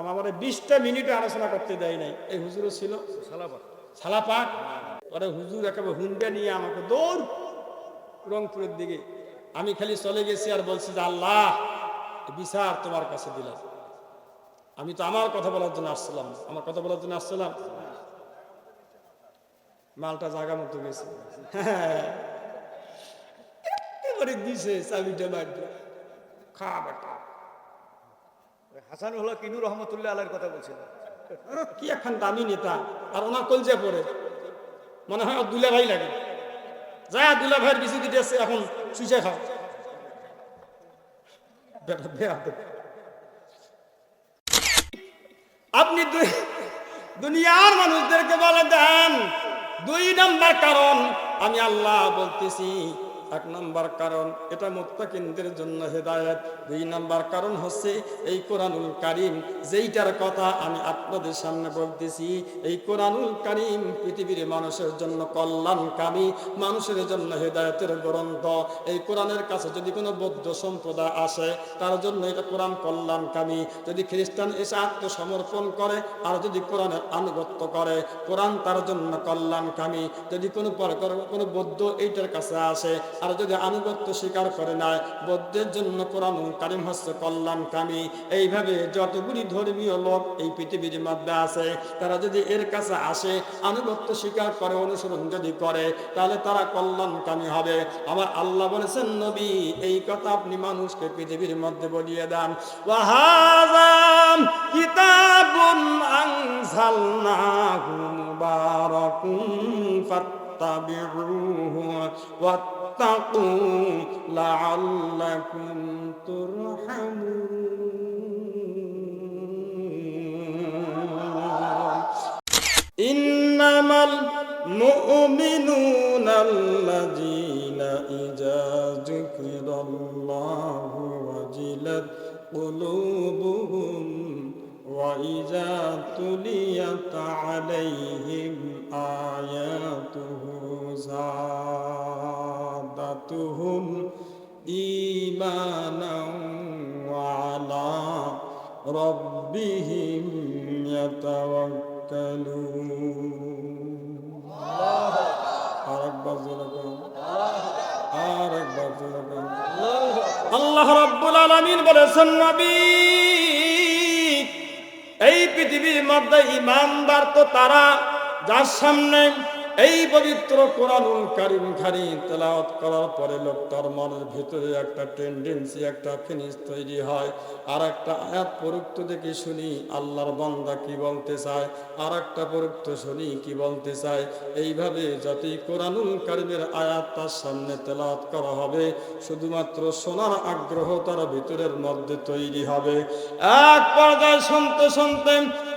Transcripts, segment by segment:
আসলাম আমার 20টা মিনিট আলোচনা করতে দেয় নাই। এই হুজুরও ছিল সালাপাক। পরে হুজুর একেবারে হুন্ডা নিয়ে আমাকে দৌড় রংপুরের দিকে। আমি খালি চলে গেছি আর বলছি যে আল্লাহ বিচার তোমার কাছে দিলাম। আমি তো আমার কথা বলার জন্য আসছিলাম, আমার কথা বলার জন্য আসছিলাম। মালটা জায়গা মতো গেছে, এবারে দিছে চাবিটা মারবে খা বেটা। হাসানুল হক কিনু রহমতুল্লাহ আলাইহির কথা বলছিল। কি এখন দামি নেতা, আর ওনার কলজা পড়ে মনে হয় দুলা ভাই লাগে। যা দুলা ভাইয়ের বিসি দিতেছে এখন সুইচা খাও। আপনি দুনিয়ার মানুষদেরকে বলে দেন 2 নম্বর কারণ আমি আল্লাহ বলতেছি। 1 নম্বর কারণ এটা মুত্তাকিনদের জন্য হেদায়েত। 2 নম্বর কারণ হচ্ছে এই কোরআনুল কারীম, যেইটার কথা আমি আপনাদের সামনে বলতেছি। এই কোরআনুল কারীম পৃথিবীর মানুষের জন্য কল্যাণকামী, মানুষের জন্য হেদায়েতের গ্রন্থ। এই কোরআনের কাছে যদি কোনো বৌদ্ধ সম্প্রদায় আসে তার জন্য এটা কোরআন কল্যাণকামী। যদি খ্রিস্টান এসে আত্মসমর্পণ করে আর যদি কোরআনের আনুগত্য করে, কোরআন তার জন্য কল্যাণকামী। যদি কোনো বৌদ্ধ এইটার কাছে আসে আর যদি আনুগত্য স্বীকার করে না, বৌদ্ধের জন্য কোরআনুল কারীম হচ্ছে কল্যাণকামী। এইভাবে যতগুলি ধর্মীয় লোক এই পৃথিবীর মধ্যে আছে তারা যদি এর কাছে আসে, আনুগত্য স্বীকার করে, অনুসরণ যদি করে, তাহলে তারা কল্যাণকামী হবে। আমার আল্লাহ বলেছেন নবী এই কথা আপনি মানুষকে পৃথিবীর মধ্যে বলিয়ে দেন। ওয়াহাযাম কিতাবুন আনজালনাহু মুবারাকুম ফাত্তাবিউহু ওয়াত্তাকু লাআল্লাকুম তুরহামুন। ইন্নামাল মুমিনুনা আল্লাযীনা ইযা যুকিরাল্লাহু ওয়াজিলাত কুলুবুহুম ওয়া ইযা তুলিয়াত আলাইহিম আয়াতুহু যাদাতুহুম ঈমানান ওয়া আলা রাব্বিহিম ইয়াতাওয়াক্কালুন। আরেকবার জোরে বলুন, আরেকবার জোরে বলুন। আল্লাহ রাব্বুল আলামিন বলেছেন নবী এই পৃথিবীর মধ্যে ঈমানদার তো তারা যার সামনে এই পবিত্র কোরআনুল কারীম খানি তেলাওয়াত করার পরে লোকটার মনের ভিতরে একটা টেন্ডেন্সি, একটা ফিনিশ তৈরি হয়। আর একটা আয়াত পড়তে দেখি শুনি আল্লাহর বান্দা কি বলতে চায়, আর একটা পড়তে শুনি কি বলতে চায়। এইভাবে যতই কোরআনুল কারীমের আয়াত তার সামনে তেলাওয়াত করা হবে, শুধুমাত্র শোনার আগ্রহ তার ভিতরের মধ্যে তৈরি হবে। এক পর্যায়ে শুনতে শুনতে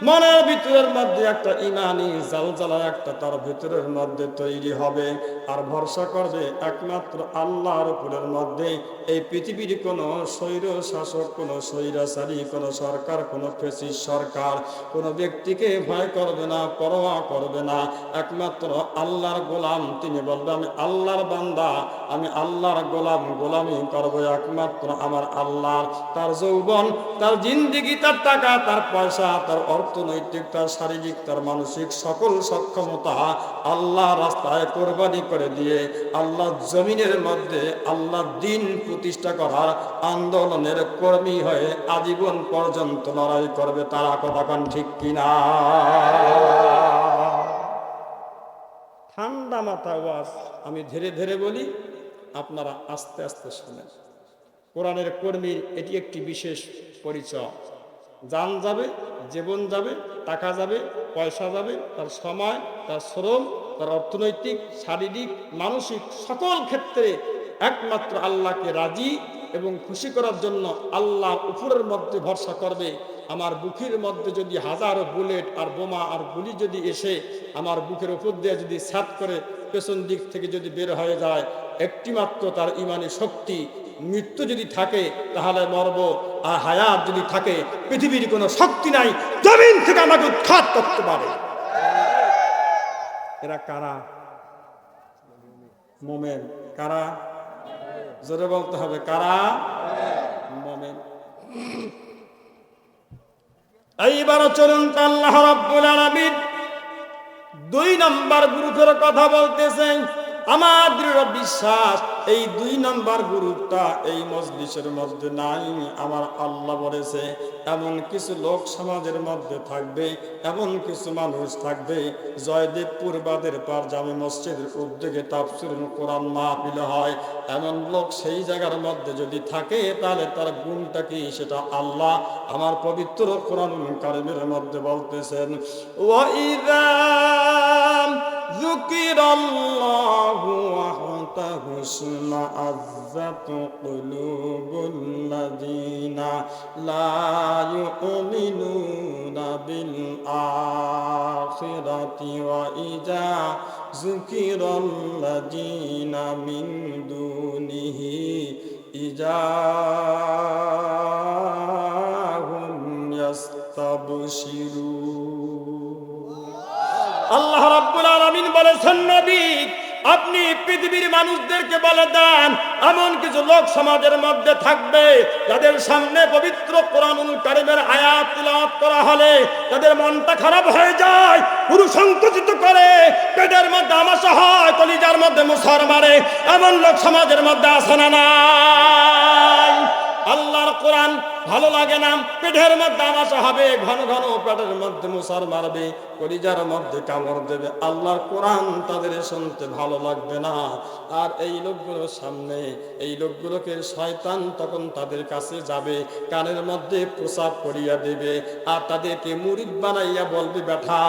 মনের ভিতরের মধ্যে একটা ঈমানি জালজালা একটা তার ভিতরের মধ্যে তৈরি হবে। আর ভরসা করবে একমাত্র আল্লাহর উপরের মধ্যে। এই পৃথিবীর কোনো স্বৈর শাসক, কোনো স্বৈরাচারী, কোনো সরকার, কোনো ফ্যাসিস্ট সরকার কোনো ব্যক্তিকে ভয় করবে না, পরোয়া করবে না। একমাত্র আল্লাহর গোলাম। তিনি বলবে আমি আল্লাহর বান্দা, আমি আল্লাহর গোলাম, গোলামি করবো একমাত্র আমার আল্লাহর। তার যৌবন, তার জিন্দেগি, তার টাকা, তার পয়সা, তার অর্থনৈতিক, তার শারীরিক, তার মানসিক সকল সক্ষমতা আল্লাহ রাস্তায় কোরবানি করে দিয়ে আল্লাহ জমিনের মধ্যে আল্লাহ দিন প্রতিষ্ঠা করার আন্দোলনের কর্মী হয়ে আজীবন পর্যন্ত লড়াই করবে। তারা কতক্ষণ ঠিক কিনা? ঠান্ডা মাথা ওয়াজ আমি ধীরে ধীরে বলি, আপনারা আস্তে আস্তে শোনেন। কোরআনের কর্মীর এটি একটি বিশেষ পরিচয়। জান যাবে, জীবন যাবে, টাকা যাবে, পয়সা যাবে, তার সময়, তার শ্রম, তার অর্থনৈতিক, শারীরিক, মানসিক সকল ক্ষেত্রে একমাত্র আল্লাহকে রাজি এবং খুশি করার জন্য আল্লাহর উপরের মধ্যে ভরসা করবে। আমার বুকের মধ্যে যদি হাজারো বুলেট আর বোমা আর গুলি যদি এসে আমার বুকের উপর দিয়ে যদি ছাদ করে পেছন দিক থেকে যদি বের হয়ে যায়, একটি মাত্র তার ইমানি শক্তি, মৃত্যু যদি থাকে তাহলে মরব, আর হায়াত যদি থাকে পৃথিবীর কোনো শক্তি নাই জমিন থেকে আমাকে উৎখাত করতে পারে। এরা কারা? মোমেন। কারা? জোরে বলতে হবে, কারা? মোমেন। এইবার চলুন তো আল্লাহ রাব্বুল আলামিন 2 নম্বর গ্রুপের কথা বলতেছেন। আমার দৃঢ় বিশ্বাস এই 2 নম্বর গ্রুপটা এই মজলিসের মধ্যে নাই। আমার আল্লাহ বলেছে এমন কিছু লোক সমাজের মধ্যে থাকবে, এমন কিছু মানুষ থাকবে, জয়দেবপুর বাদের পার জামে মসজিদের উদ্যোগে তাফসীরুল কোরআন মাহফিল হয়, এমন লোক সেই জায়গার মধ্যে যদি থাকে তাহলে তার গুণটা কি সেটা আল্লাহ আমার পবিত্র কোরআনুল কারীমের মধ্যে বলতেছেন। ওয়াইদা যুকিরাল্লাহু ওয়াহদাহু ইসমাআযাত কুলুবুল্লাযীনা লা ইউমিনুনা বিল আখিরাতি ওয়া ইযা যুকিরাল্লাযীনা মিন দুনিহি ইযা হুম ইয়াস্তাবশিরুন। আল্লাহ রাব্বুল আলামিন বলেছেন, নবী আপনি পৃথিবীর মানুষদেরকে বলে দেন এমন কিছু লোক সমাজের মধ্যে থাকবে যাদের সামনে পবিত্র কোরআনুল কারীমের আয়াত তিলাওয়াত করা হলে তাদের মনটা খারাপ হয়ে যায়, পুরো সংকুচিত করে, পেটের মধ্যে আমাশা হয়, কলিজার মধ্যে মুসর মারে। এমন লোক সমাজের মধ্যে আছে না নাই? আল্লাহর কোরআন ভালো লাগে না, পেটের মধ্যে আমাশা হবে, ঘন ঘন পেটের মধ্যে মুসর মারবে, কলিজার মধ্যে কামড় দেবে। আল্লাহর কোরআন তাদের শুনতে ভালো লাগবে না। আর এই লোকগুলোর সামনে এই লোকগুলোকে শয়তান তখন তাদের কাছে যাবে, কানের মধ্যে প্রসাব করিয়া দেবে, আর তাদেরকে মুরিদ বানাইয়া বলবে, বেটা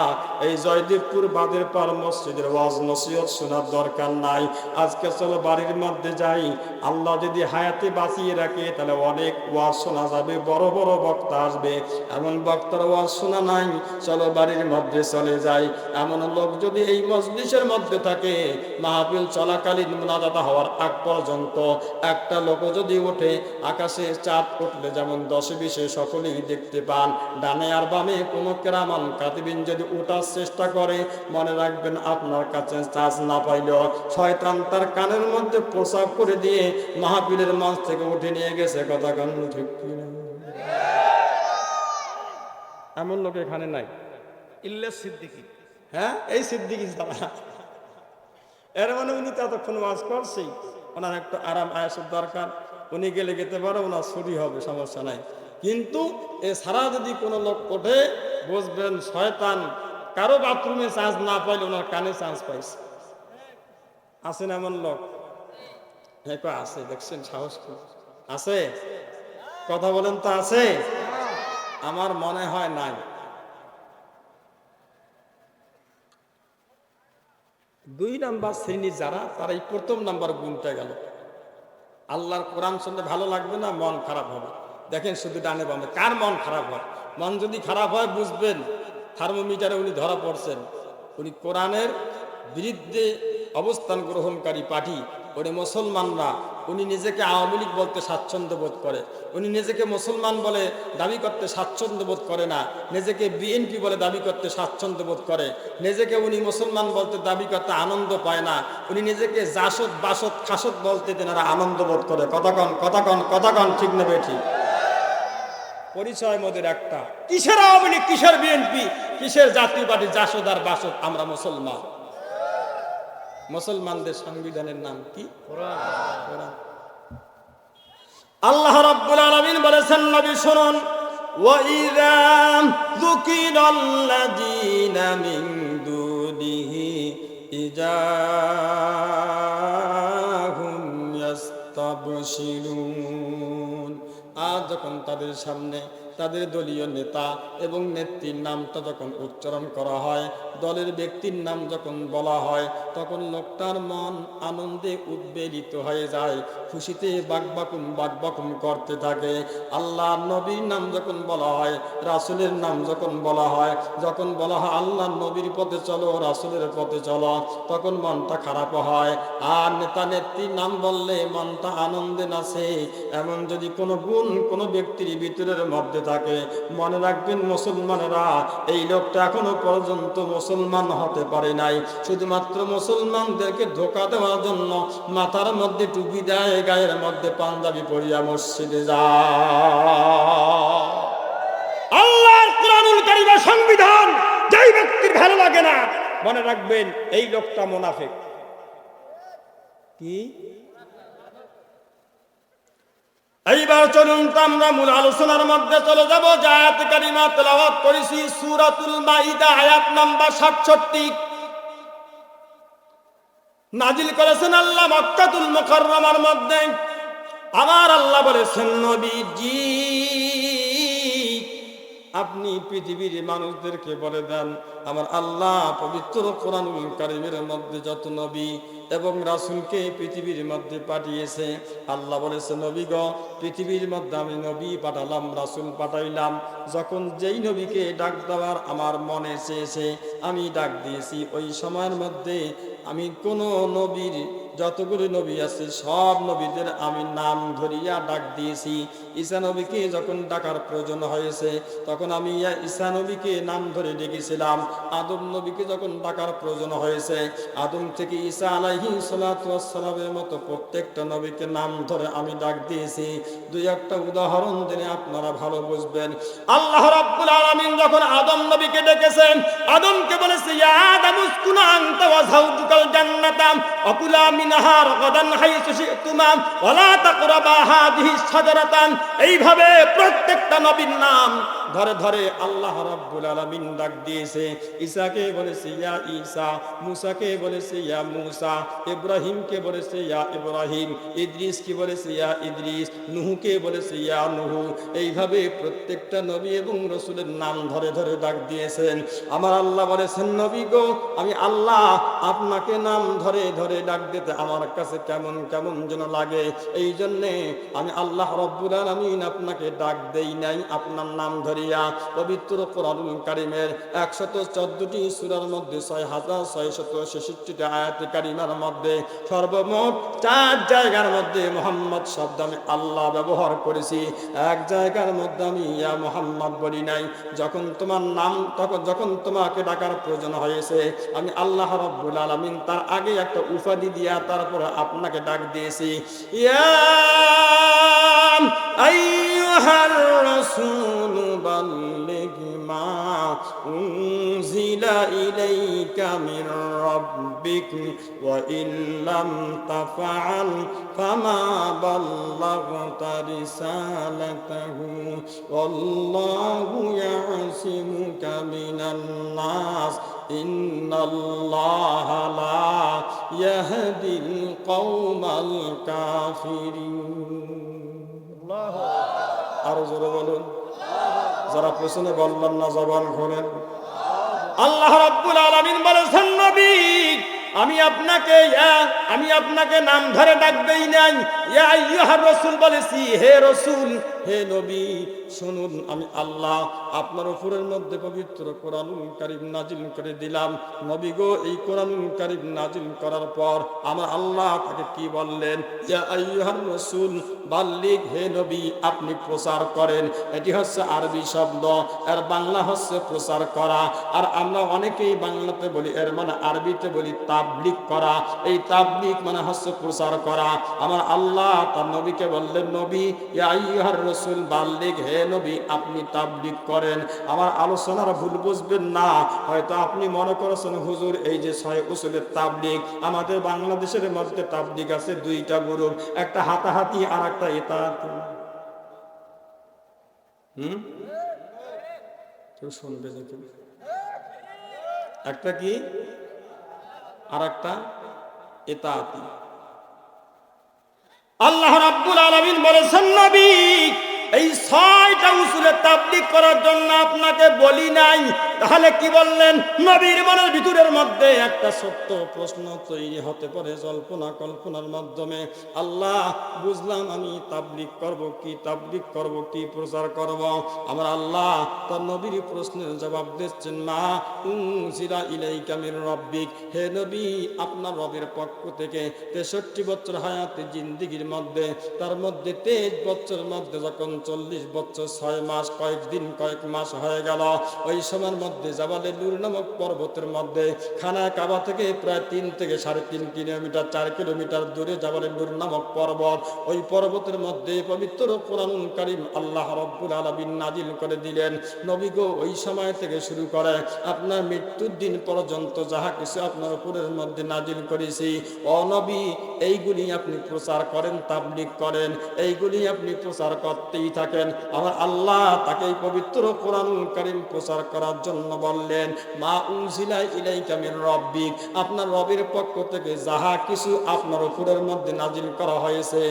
এই জয়দেবপুর বাদের পার মসজিদের ওয়াজ নসিহত শোনার দরকার নাই, আজকে চলো বাড়ির মধ্যে যাই, আল্লাহ যদি হায়াতে বাঁচিয়ে রাখে তাহলে অনেক ওয়াজ শোনা যাবে, বড় বড় বক্তা আসবে, এমন বক্তার ওয়াজ শোনা নাই, চলো বাড়ির মধ্যে চলে যাই। এমন লোক যদি এই মজলিসের মধ্যে থাকে, মাহফিল চলাকালীন মুনাজাত হওয়ার আগ পর্যন্ত একটা লোক যদি ওঠে, আকাশে চাঁদ উঠলে যেমন 10-20 সকলেই দেখতে পান, ডানে আর বামে কোনো কেরামান কাতিবিন যদি ওঠার চেষ্টা করে, মনে রাখবেন আপনার কাছে চান্স না পাইলেও শয়তান তার কানের মধ্যে প্রসাব করে দিয়ে মাহফিলের মঞ্চ থেকে উঠে নিয়ে গেছে। কথা কান ঠিক কি না? এমন লোক এখানে নাই, ইল্লাস সিদ্দিকী। হ্যাঁ, এই সিদ্দিকী ছাড়া। এর মানে উনি তো এতক্ষণ ওয়াজ করছেই, ওনার একটু আরাম আয়াসের দরকার, উনি গেলে যেতে পারে, ওনার ছুটি হবে, সমস্যা নাই। কিন্তু এ ছাড়া যদি কোনো লোক ওঠে, বুঝবেন শয়তান কারো বাথরুমে চান্স না পাইলে ওনার কানে চান্স পাইছে। আছে না এমন লোক? হ্যাঁ আছে, দেখছেন সাহস আছে? কথা বলেন তো আছে? আমার মনে হয় নাই। 2 নাম্বার শ্রেণী যারা, তারা এই 1ম নাম্বার গুণটা গেল। আল্লাহর কোরআন শুনতে ভালো লাগবে না, মন খারাপ হবে। দেখেন শুধু ডানে বামে কার মন খারাপ হয়। মন যদি খারাপ হয় বুঝবেন থার্মোমিটারে উনি ধরা পড়ছেন, উনি কোরআনের বিরুদ্ধে অবস্থান গ্রহণকারী পার্টি। উনি মুসলমানরা, উনি নিজেকে আওয়ামী লীগ বলতে স্বাচ্ছন্দ্য বোধ করে, উনি নিজেকে মুসলমান বলে দাবি করতে স্বাচ্ছন্দ্য বোধ করে না, নিজেকে বিএনপি বলে দাবি করতে স্বাচ্ছন্দ্য বোধ করে, নিজেকে উনি মুসলমান বলতে দাবি করতে আনন্দ পায় না, উনি নিজেকে জাসদ বাসদ খাসদ বলতে তেনারা আনন্দ বোধ করে। কথাকন ঠিক নেবে ঠিক? পরিচয় মোদের একটা, কিসের আওয়ামী লীগ, কিসের বিএনপি, কিসের জাতীয় পার্টি, জাসদ আর বাসদ, আমরা মুসলমান। মুসলমানদের সংবিধানের নাম কি? কোরআন। আল্লাহ রাব্বুল আলামিন বলেছেন, নবী শুনুন, ওয়াইযা যুকিরাল্লাযীনা মিন দুনিহি ইযা হুম ইয়াস্তাবশিরুন। আর যখন তাদের সামনে তাদের দলীয় নেতা এবং নেত্রীর নামটা যখন উচ্চারণ করা হয়, দলের ব্যক্তির নাম যখন বলা হয়, তখন লোকটার মন আনন্দে উদ্বেলিত হয়ে যায়, খুশিতে বাকবাকুম করতে থাকে। আল্লাহ নবীর নাম যখন বলা হয়, রাসূলের নাম যখন বলা হয়, যখন বলা হয় আল্লাহ নবীর পথে চলো, রাসূলের পথে চলো, তখন মনটা খারাপ হয়। আর নেতা নেত্রীর নাম বললে মনটা আনন্দে নাচে। এমন যদি কোনো গুণ কোনো ব্যক্তির ভিতরের মধ্যে থাকে, মনে রাখবেন মুসলমানেরা, এই লোকটা এখনো পর্যন্ত মুসলমান হতে পারে নাই, শুধুমাত্র মুসলমানদেরকে ধোঁকা দেওয়ার জন্য মাথার মধ্যে টুপি দেয়, গায়ের মধ্যে পাঞ্জাবি পরিয়া মসজিদে যায়। আল্লাহর কোরআন মনে রাখবেন এই লোকটা মুনাফিক। কি? এইবার চলুন তো আমরা মূল আলোচনার মধ্যে চলে যাব। যে আয়াত কারিমা তেলাওয়াত করেছি সূরাতুল মাইদা আয়াত নাম্বার 67, নাজিল করেছেন আল্লাহ মক্কাতুল মুকাররমার মধ্যে। আমার আল্লাহ বলেছেন, নবীজি আপনি পৃথিবীর মানুষদেরকে বলে দেন, আমার আল্লাহ পবিত্র কোরআনুল কারীমের মধ্যে যত নবী এবং রাসূলকে পৃথিবীর মধ্যে পাঠিয়েছে, আল্লাহ বলেছে নবী গো, পৃথিবীর মধ্যে আমি নবী পাঠালাম, রাসূল পাঠাইলাম। যখন যেই নবীকে ডাক দেওয়ার আমার মনে চেয়েছে আমি ডাক দিয়েছি। ওই সময়ের মধ্যে আমি কোন নবীর, যতগুলি নবী আছে সব নবীদের আমি নাম ধরিয়া ডাক দিয়েছি। ঈসা নবীকে যখন ডাকার প্রয়োজন হয়েছে তখন আমি ঈসা নবীকে নাম ধরে ডেকেছিলাম। আদম নবীকে যখন ডাকার প্রয়োজন হয়েছে, আদম থেকে ঈসা আলাইহিস সালাতু ওয়াস সালামের মতো প্রত্যেকটা নবীকে নাম ধরে আমি ডাক দিয়েছি। দুই একটা উদাহরণ দিলে আপনারা ভালো বুঝবেন। আল্লাহ রাব্বুল আলামিন যখন আদম নবীকে ডেকেছেন, আদমকে বলেছে ইয়া আদম উসকুন আনতা ওয়া যাওজুকাল জান্নাতা ওয়া কুলা মিনহা রাগাদান হাইসু শি'তুমা ওয়া লা তাকরাবা হাযিহিস শাজারাতান। এইভাবে প্রত্যেকটা নবীর নাম ধরে ধরে আল্লাহ রাব্বুল আলামিন ডাক দিয়েছে। ঈসাকে বলেছে ইয়া ঈসা, মুসাকে বলেছে ইয়া মুসা, ইব্রাহিমকে বলেছে ইয়া ইব্রাহিম, ইদ্রিসকে বলেছে ইয়া ইদ্রিস, নূহকে বলেছে ইয়া নূহ। এইভাবে প্রত্যেকটা নবী এবং রাসূলের নাম ধরে ধরে ডাক দিয়েছেন। আমার আল্লাহ বলেছেন নবী গো, আমি আল্লাহ আপনাকে নাম ধরে ধরে ডাক দিতে আমার কাছে কেমন কেমন যেন লাগে। এই জন্যে আমি আল্লাহ রাব্বুল আলামিন আপনাকে ডাক দেই নাই আপনার নাম ধরিয়া। পবিত্র কোরআনুল কারীমের 114টি সূরার মধ্যে 6666টি আয়াত কারিমার মধ্যে সর্বমোট 4 জায়গার মধ্যে মুহাম্মদ শব্দ আমি আল্লাহ ব্যবহার করেছি। এক জায়গার মধ্যে আমি ইয়া মুহাম্মদ বলি নাই। যখন তোমার নাম, যখন তোমাকে ডাকার প্রয়োজন হয়েছে আমি আল্লাহ রাব্বুল আলামিন তার আগে একটা উপাধি দিয়া তারপর আপনাকে ডাক দিয়েছি। ইয়া আইয়ুহার রাসূল বাল্লিগ মা উনজিলা ইলাইকা মির রাব্বিক ওয়া ইল্লাম তাফআল ফামা বাল্লাগতা রিসালাতাহু ওয়াল্লাহু ইয়াসিমুকা মিনান নাস ইন্নাল্লাহা লা ইয়াহদিল কওমাল কাফিরিন। আরো জোরে বলুন। যারা পেছনে বললেন না জবান খোলেন। আল্লাহ রাব্বুল আলামিন বলেছেন নবী আমি আপনাকে নাম ধরে ডাক দেই নাই। ইয়া আইয়ুহার রাসূল বলেছি, হে রাসূল, হে নবী শুনুন, আমি আল্লাহ আপনার উপরের মধ্যে পবিত্র কোরআনুল কারীম নাজিল করে দিলাম। নবী গো, এই কোরআনুল কারীম নাজিল করার পর আমার আল্লাহ তাকে কি বললেন? ইয়া আইয়ুহার রাসূল বাল্লিগ, হে নবী আপনি প্রচার করেন। এটি হচ্ছে আরবি শব্দ, এর বাংলা হচ্ছে প্রচার করা। আর আমরা অনেকেই বাংলাতে বলি, এর মানে আরবিতে বলি তাবলীগ করা। এই তাবলীগ মানে হচ্ছে প্রচার করা। আমার আল্লাহ তার নবীকে বললেন, নবী ইয়া আইয়ুহার রাসূল বাল্লিগ, হে নবী আপনি তাবলীগ করেন। আমার আলোচনার ভুল বুঝবেন না। হয়তো আপনি মনে করেছেন হুজুর এই যে 6 উসুলের তাবলীগ, আমাদের বাংলাদেশের মধ্যে তাবলীগ আছে 2টা গ্রুপ, একটা হাতাহাতি আর একটা ইতাআতি। কেউ শুনবে নাকি? একটা কি আর একটা ইতাআতি। আল্লাহ রাব্বুল আলামিন বলেছেন নবী এই 6টা উসুলে তাবলীগ করার জন্য আপনাকে বলি নাই। তাহলে কি বললেন? নবীর মনের ভিতরের মধ্যে একটা সত্য প্রশ্ন তৈরি হতে পারে জল্পনা কল্পনার মাধ্যমে। আল্লাহ বুঝলাম আমি তাবলীগ করব কি, তাবলীগ করব কি, প্রচার করব। আমার আল্লাহ তার নবীর প্রশ্নের জবাব দিচ্ছেন, মা উনজিলা ইলাইকা মির রাব্বিক, হে নবী আপনার রবের পক্ষ থেকে 63 বছর হায়াতে জিন্দেগীর মধ্যে, তার মধ্যে 23 বছরের মধ্যে যখন 40 বছর 6 মাস কয়েকদিন কয়েক মাস হয়ে গেল। ওই সময়ের মধ্যে জাবালে নূর নামক পর্বতের মধ্যে খানা কাবা থেকে প্রায় 3 থেকে 3.5 কিলোমিটার 4 কিলোমিটার দূরে জাবালে নূর নামক পর্বত, ওই পর্বতের মধ্যে পবিত্র কোরআনুল কারীম আল্লাহ রাব্বুল আলামিন নাজিল করে দিলেন। নবী গো, ওই সময় থেকে শুরু করে আপনার মৃত্যুর দিন পর্যন্ত যাহা কিছু আপনার উপরের মধ্যে নাজিল করেছি, ও নবী, এইগুলি আপনি প্রচার করেন, তাবলীগ করেন, এইগুলি আপনি প্রচার করতেই থাকেন। আমার আল্লাহ তাকে এই পবিত্র কোরআনুল কারীম প্রচার করার জন্য বললেন, মা উনজিলা ইলাইকা মির রাব্বিক, আপনার রবের পক্ষ থেকে যাহা কিছু আপনার উপরের মধ্যে নাজিল করা হয়েছে,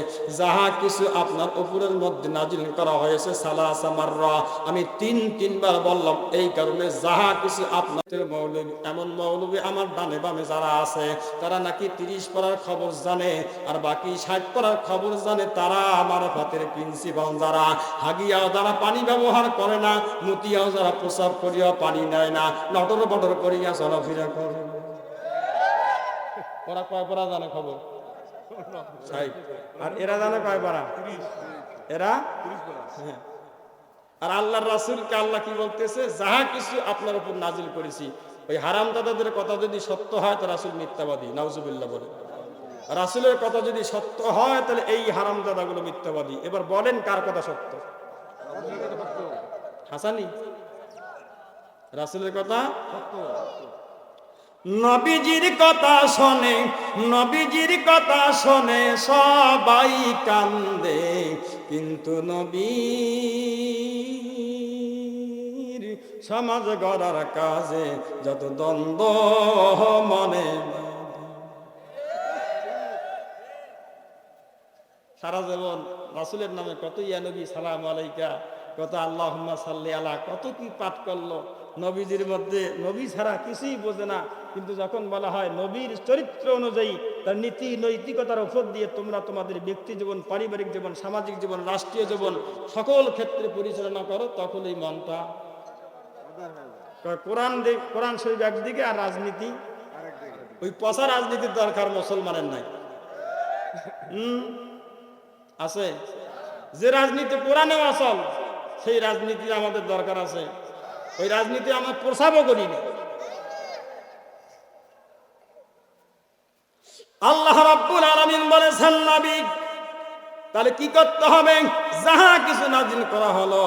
যাহা কিছু আপনার উপরের মধ্যে নাজিল করা হয়েছে সালাসা মাররা, আমি তিনবার বললাম। এই কারণে যাহা কিছু আপনাদের মৌলবী, এমন মৌলবী আমার ডানে বামে যারা আছে, তারা নাকি 30 পারার খবর জানে আর বাকি 60 পারার খবর জানে, তারা আমার ফাতের প্রিন্সিপাল যারা, হাগিয়াও যারা পানি ব্যবহার করে না, মুতিয়াও যারা প্রসাব করিয়া পানি নেয় না, নটর বটর করিয়া চলাফেরা করে, ওরা কয় পারা জানে খবর? 60। আর এরা জানে কয় পারা? এরা 30 পারা। হ্যাঁ। আর আল্লাহর রাসূলকে আল্লাহ কি বলতেছে, যাহা কিছু আপনার উপর নাজিল করেছি। ওই হারামজাদাদের কথা যদি সত্য হয় তো রাসূল মিথ্যাবাদী, নাউজুবিল্লাহ বলে। রাসূলের কথা যদি সত্য হয় তাহলে এই হারামজাদাগুলো মিথ্যাবাদী। এবার বলেন কার কথা সত্য? হাসানি রাসূলের কথা সত্য। নবীজির কথা শোনে, নবীজির কথা শোনে সবাই কান্দে, কিন্তু নবীর সমাজ গড়ার কাজে যত দ্বন্দ্ব মনে। সারা জীবন রাসূলের নামে কত ইয়া নবী সালাম আলাইকা, কত আল্লাহুম্মা সাল্লি আলা, কত কি পাঠ করলো। নবীজির মধ্যে নবী ছাড়া কিছুই বোঝে না, কিন্তু যখন বলা হয় নবীর চরিত্র অনুযায়ী তার নীতি নৈতিকতার উপর দিয়ে তোমরা তোমাদের ব্যক্তি জীবন, পারিবারিক জীবন, সামাজিক জীবন, রাষ্ট্রীয় জীবন সকল ক্ষেত্রে পরিচালনা করো, তখন এই মনটা কোরআন শরীফ একদিকে আর রাজনীতি ওই পচা রাজনীতির দরকার মুসলমানের নাই। আছে যে রাজনীতি কোরআনেও আসল, সেই রাজনীতি আমাদের দরকার আছে। ওই রাজনীতি আমরা প্রসাবও করি না। আল্লাহ রাব্বুল আলামিন বলেছেন, নবী তাহলে কি করতে হবে? যাহা কিছু নাজিল করা হলো,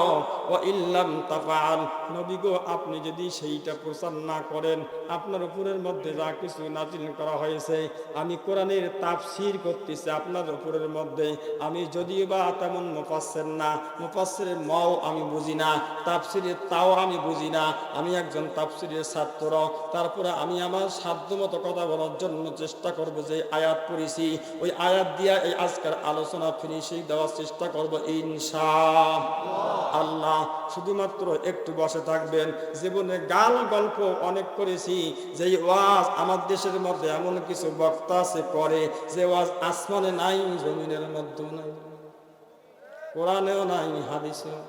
ও ইল্লাম তাফআল, নবী গো, আপনি যদি সেইটা প্রচার না করেন, আপনার উপরের মধ্যে যা কিছু নাজিল করা হয়েছে, আমি কোরআনের তাফসীর করতেছি আপনার উপরের মধ্যে। আমি যদিও বা তেমন মুফাসসির না, মুফাসসিরের মাও আমি বুঝি না, তাফসীরের তাও আমি বুঝি না, আমি একজন তাফসীরের ছাত্র। তারপরে আমি আমার সাধ্যমতো কথা বলার জন্য চেষ্টা করব। যে আয়াত পড়েছি ওই আয়াত দিয়া এই আজকের আলোচনা ফিনিশিং দেওয়ার চেষ্টা করব ইনশাআল্লাহ। শুধুমাত্র একটু বসে থাকবেন। জীবনে গাল গল্প অনেক করেছি, যে ওয়াজ আমার দেশের মধ্যে এমন কিছু বক্তা আছে করে যে ওয়াজ আসমানে নাই, জমিনের মধ্যেও নাই, কোরআনেও নাই, হাদিসেও।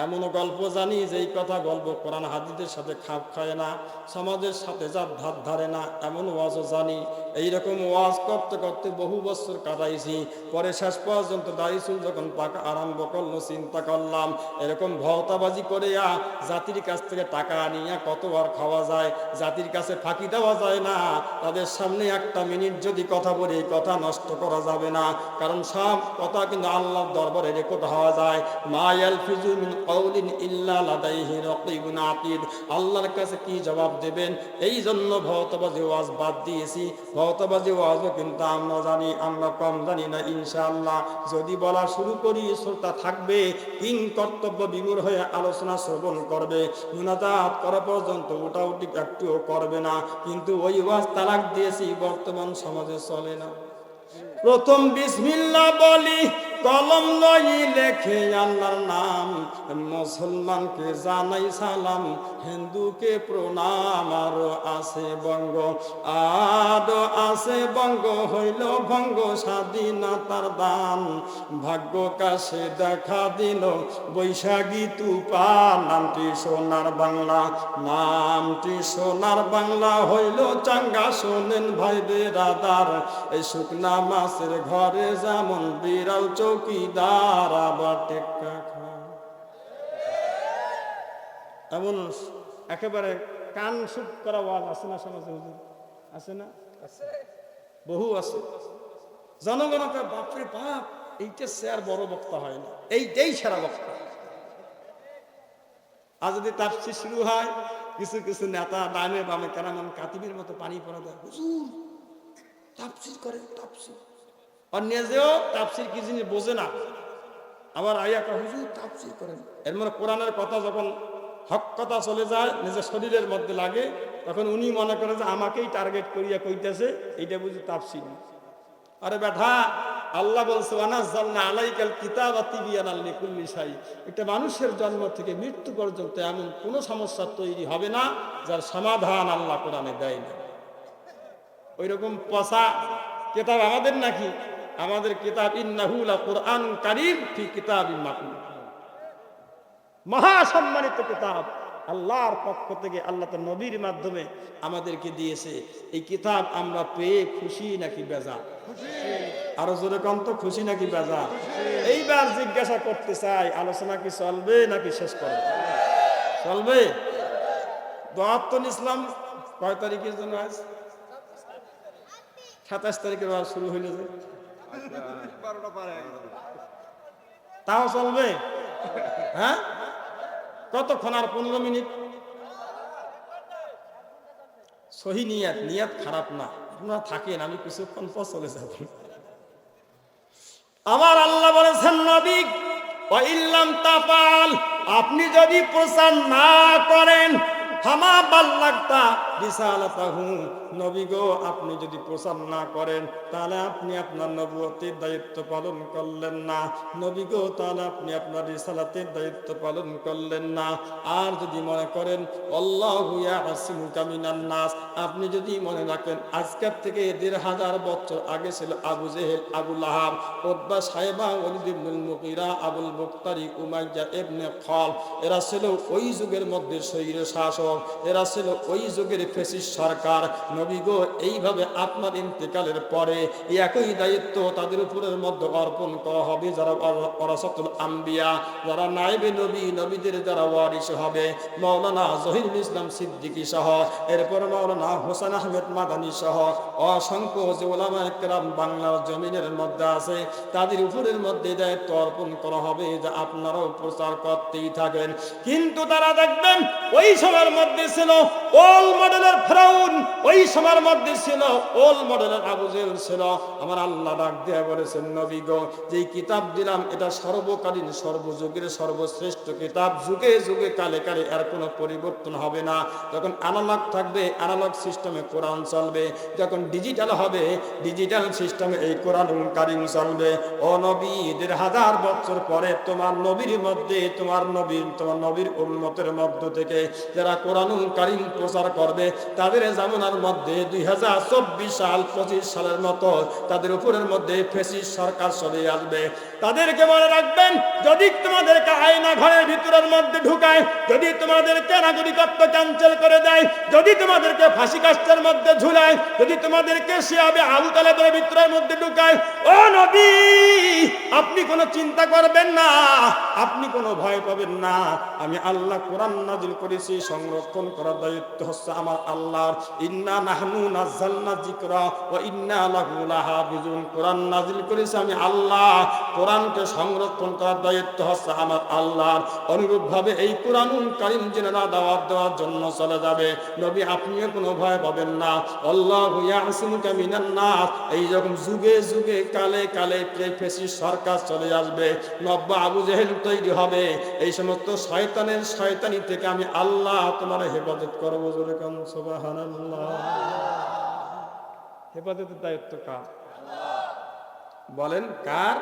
এমন গল্প জানি যে এই কথা বলবো কোরআন হাদিসের সাথে খাপ খায় না, সমাজের সাথে যার ধার ধারে না, এমন ওয়াজও জানি। এইরকম ওয়াজ করতে করতে বহু বছর কাটাইছি। পরে শেষ পর্যন্ত দাড়িচুল যখন পাকা আরম্ভ করলো, চিন্তা করলাম এরকম ভওতাবাজি করে জাতির কাছ থেকে টাকা আনিয়া কতবার খাওয়া যায়, জাতির কাছে ফাঁকি দেওয়া যায় না। তাদের সামনে একটা মিনিট যদি কথা বলি, কথা নষ্ট করা যাবে না, কারণ সব কথা কিন্তু আল্লাহর দরবারে রেকর্ড হওয়া যায়। মা ইয়ালফিজু মিন কাউলিন ইল্লা লাদাইহি রাকিবুন আতীদ, আল্লাহর কাছে কি জবাব দেবেন? এই জন্য ভওতাবাজি ওয়াজ বাদ দিয়েছি। ভওতাবাজি ওয়াজও কিন্তু আমরা জানি, আমরা কম জানি না। ইনশাআল্লাহ যদি বলা শুরু করি, শ্রোতা থাকবে, কিং কর্তব্য বিমূঢ় হয়ে আলোচনা শ্রবণ করবে, মুনাজাত করা পর্যন্ত ওটাউটি একটুও করবে না। কিন্তু ওই ওয়াজ তালাক দিয়েছি, বর্তমান সমাজে চলে না। প্রথম বিসমিল্লাহ বলি, কলম লই লেখে আল্লাহর নাম, মুসলমানকে জানাই সালাম, হিন্দুকে প্রণাম। আরো আছে বঙ্গ, আরো আছে বঙ্গ, হইল ভঙ্গ স্বাধীনতার দান, ভাগ্য কাছে দেখা দিল বৈশাখী তুফান। নামটি সোনার বাংলা, নামটি সোনার বাংলা, হইল চাঙ্গা শোনেন ভাই বেরাদার, এই শুকনা মাছের ঘরে যেমন বিড়াল চৌকিদার আবার টেক্কা খায়। এমন একেবারে কান সুপ করা ওয়াজ আছে না সমাজে, হুজুর আছে না? বহু আছে। জনগণকে বাপরে বাপ, এইটা আর বড় বক্তা হয় না, এইটাই সেরা বক্তা। আর যদি তাফসীর শুরু হয়, কিছু কিছু নেতা ডানে বামে কেরামান কাতিবের মতো পানি পড়া দেয়, হুজুর তাফসীর করেন তাফসীর। আর নিজেও তাফসীর কি জিনিস বোঝে না, আবার আইয়া কয় হুজুর তাফসীর করেন। এর মানে কোরআনের কথা যখন হক কথা চলে যায়, নিজের শরীরের মধ্যে লাগে, তখন উনি মনে করে যে আমাকেই টার্গেট করিয়া কইতেছে, এইটা বুঝি তাফসীর। আরে বেটা, আল্লাহ বলছে ওয়ানাজ্জালনা আলাইকাল কিতাবা তিবিয়ানাল লিকুল্লি শাই। এটা মানুষের জন্ম থেকে মৃত্যু পর্যন্ত এমন কোনো সমস্যা তৈরি হবে না যার সমাধান আল্লাহ কোরআনে দেয় না। ওই রকম পচা কিতাব আমাদের নাকি? আমাদের কিতাব ইন্নাহু লাকুরআন কারীম ফি কিতাবিন মাকনুন, মহা সম্মানিত কিতাব আল্লাহর পক্ষ থেকে, আল্লাহ তার নবীর মাধ্যমে আমাদেরকে দিয়েছে। এই কিতাব আমরা পেয়ে খুশি নাকি বেজার? আরো জোরে কম তো, খুশি নাকি বেজার? এইবার জিজ্ঞাসা করতে চাই, আলোচনা কি চলবে নাকি শেষ করবে? চলবে। দোয়াতুল ইসলাম কয় তারিখের জন্য? আজ 27 তারিখের বার শুরু হইল যে, তাও চলবে? হ্যাঁ, কতক্ষণ? আর 15 মিনিট। সহি নিয়াত, নিয়াত খারাপ না, আপনারা থাকেন, আমি কিছুক্ষণ পর চলে যাব। আমার আল্লাহ বলেছেন নবী ওয়া ইল্লাম তাফাল, আপনি যদি প্রচার না করেন, হামা বাল্লাগতা রিসালাতাহু, নবী গো আপনি যদি প্রচার না করেন তাহলে আপনি আপনার নবুয়তের দায়িত্ব পালন করলেন না। নবী গো তাহলে আপনি আপনার রিসালাতের দায়িত্ব পালন করলেন না। আর যদি মনে করেন আল্লাহু ইয়াসিমুকা মিনান নাস, আপনি যদি মনে রাখেন আজকের থেকে 1500 বছর আগে ছিল আবু জেহেল, আবু লাহাব, উতবা, সাইবা, ওয়ালিদ ইবনুল মুগীরা, আবুল বক্তারি, উমাইয়া ইবনে খালদ, এরা ছিল ওই যুগের মধ্যে স্বৈর শাসক, এরা ছিল ওই যুগের ফ্যাসিস্ট সরকার। নবী গো এইভাবে আপনার ইন্তেকালের পরে একই দায়িত্ব তাদের উপরের মধ্যে অর্পণ করা হবে, যারা ওয়ারাসাতুল আম্বিয়া, যারা নায়েবে নবী, নবীদের যারা ওয়ারিস হবে, মাওলানা জহিরুল ইসলাম সিদ্দিকী সহ, এরপর মাওলানা হোসেন আহমেদ মাদানী সহ অসংখ্য যে ওলামায়ে কেরাম বাংলার জমিনের মধ্যে আছে, তাদের উপরের মধ্যে দায়িত্ব অর্পণ করা হবে যে আপনারাও প্রচার করতেই থাকেন। কিন্তু তারা দেখবেন ওই সময়ের মধ্যে ছিল ওল মডেলের ফেরাউন, ওই সময়ের মধ্যে ছিল ওল মডেলের আবু জেহেল ছিল। আমার আল্লাহ ডাক দিয়ে বলেছেন নবী গো, যেই কিতাব দিলাম এটা সর্বকালীন, সর্বযুগের সর্বশ্রেষ্ঠ কিতাব, যুগে যুগে কালে কালে এর কোনো পরিবর্তন হবে না। যখন অ্যানালগ থাকবে অ্যানালগ সিস্টেমে কোরআন চলবে, যখন ডিজিটাল হবে ডিজিটাল সিস্টেমে এই কোরআনুল কারীম চলবে। ও নবী, 1500 বছর পরে তোমার নবীর মধ্যে, তোমার নবীর উম্মতের মধ্য থেকে যারা কোরআনুল কারীম প্রচার করবে, তাদের জামানার মধ্যে 2024 সাল 25 সালের মতো তাদের উপরের মধ্যে ফ্যাসিস্ট সরকার চলে আসবে। তাদেরকে মনে রাখবেন, যদি তোমাদেরকে আয়না ঘরের ভিতরের মধ্যে ঢুকায়, যদি তোমাদেরকে নাগরিকত্ব ক্যান্সেল করে দেয়, যদি তোমাদেরকে ফাঁসি কাষ্ঠের মধ্যে ঝুলায়, যদি তোমাদেরকে শিয়াবে আবু তালেবের ভিতরের মধ্যে ঢুকায়, ও নবী আপনি কোনো চিন্তা করবেন না, আপনি কোনো ভয় পাবেন না। আমি আল্লাহ কোরআন নাযিল করেছি, সংরক্ষণ করার দায়িত্ব হচ্ছে আমার আল্লাহর। ইন্না নাহনু নাযালনা যিকরা ওয়া ইন্না লাহু লাহাফিজুন, কোরআন নাযিল করেছি আমি আল্লাহ, কোরআনকে সংরক্ষণ করার দায়িত্ব হচ্ছে আমার আল্লাহর। অনুরূপভাবে এই কোরআনুল কারীম জিনেরা দাওয়াত দেওয়ার জন্য চলে যাবে, নবী আপনিও কোনো ভয় পাবেন না। আল্লাহু ইয়াসিমুকা মিনান নাস, এই যখন যুগে যুগে কালে কালে ফ্যাসিস্ট সরকার চলে আসবে, নব্য আবু জেহেল তৈরি হবে, এই সমস্ত শয়তানের শয়তানি থেকে আমি আল্লাহ তোমার হেফাজত করবো। জোরে কান সুবহানাল্লাহ। হেফাজতের দায়িত্ব কার? বলেন কার?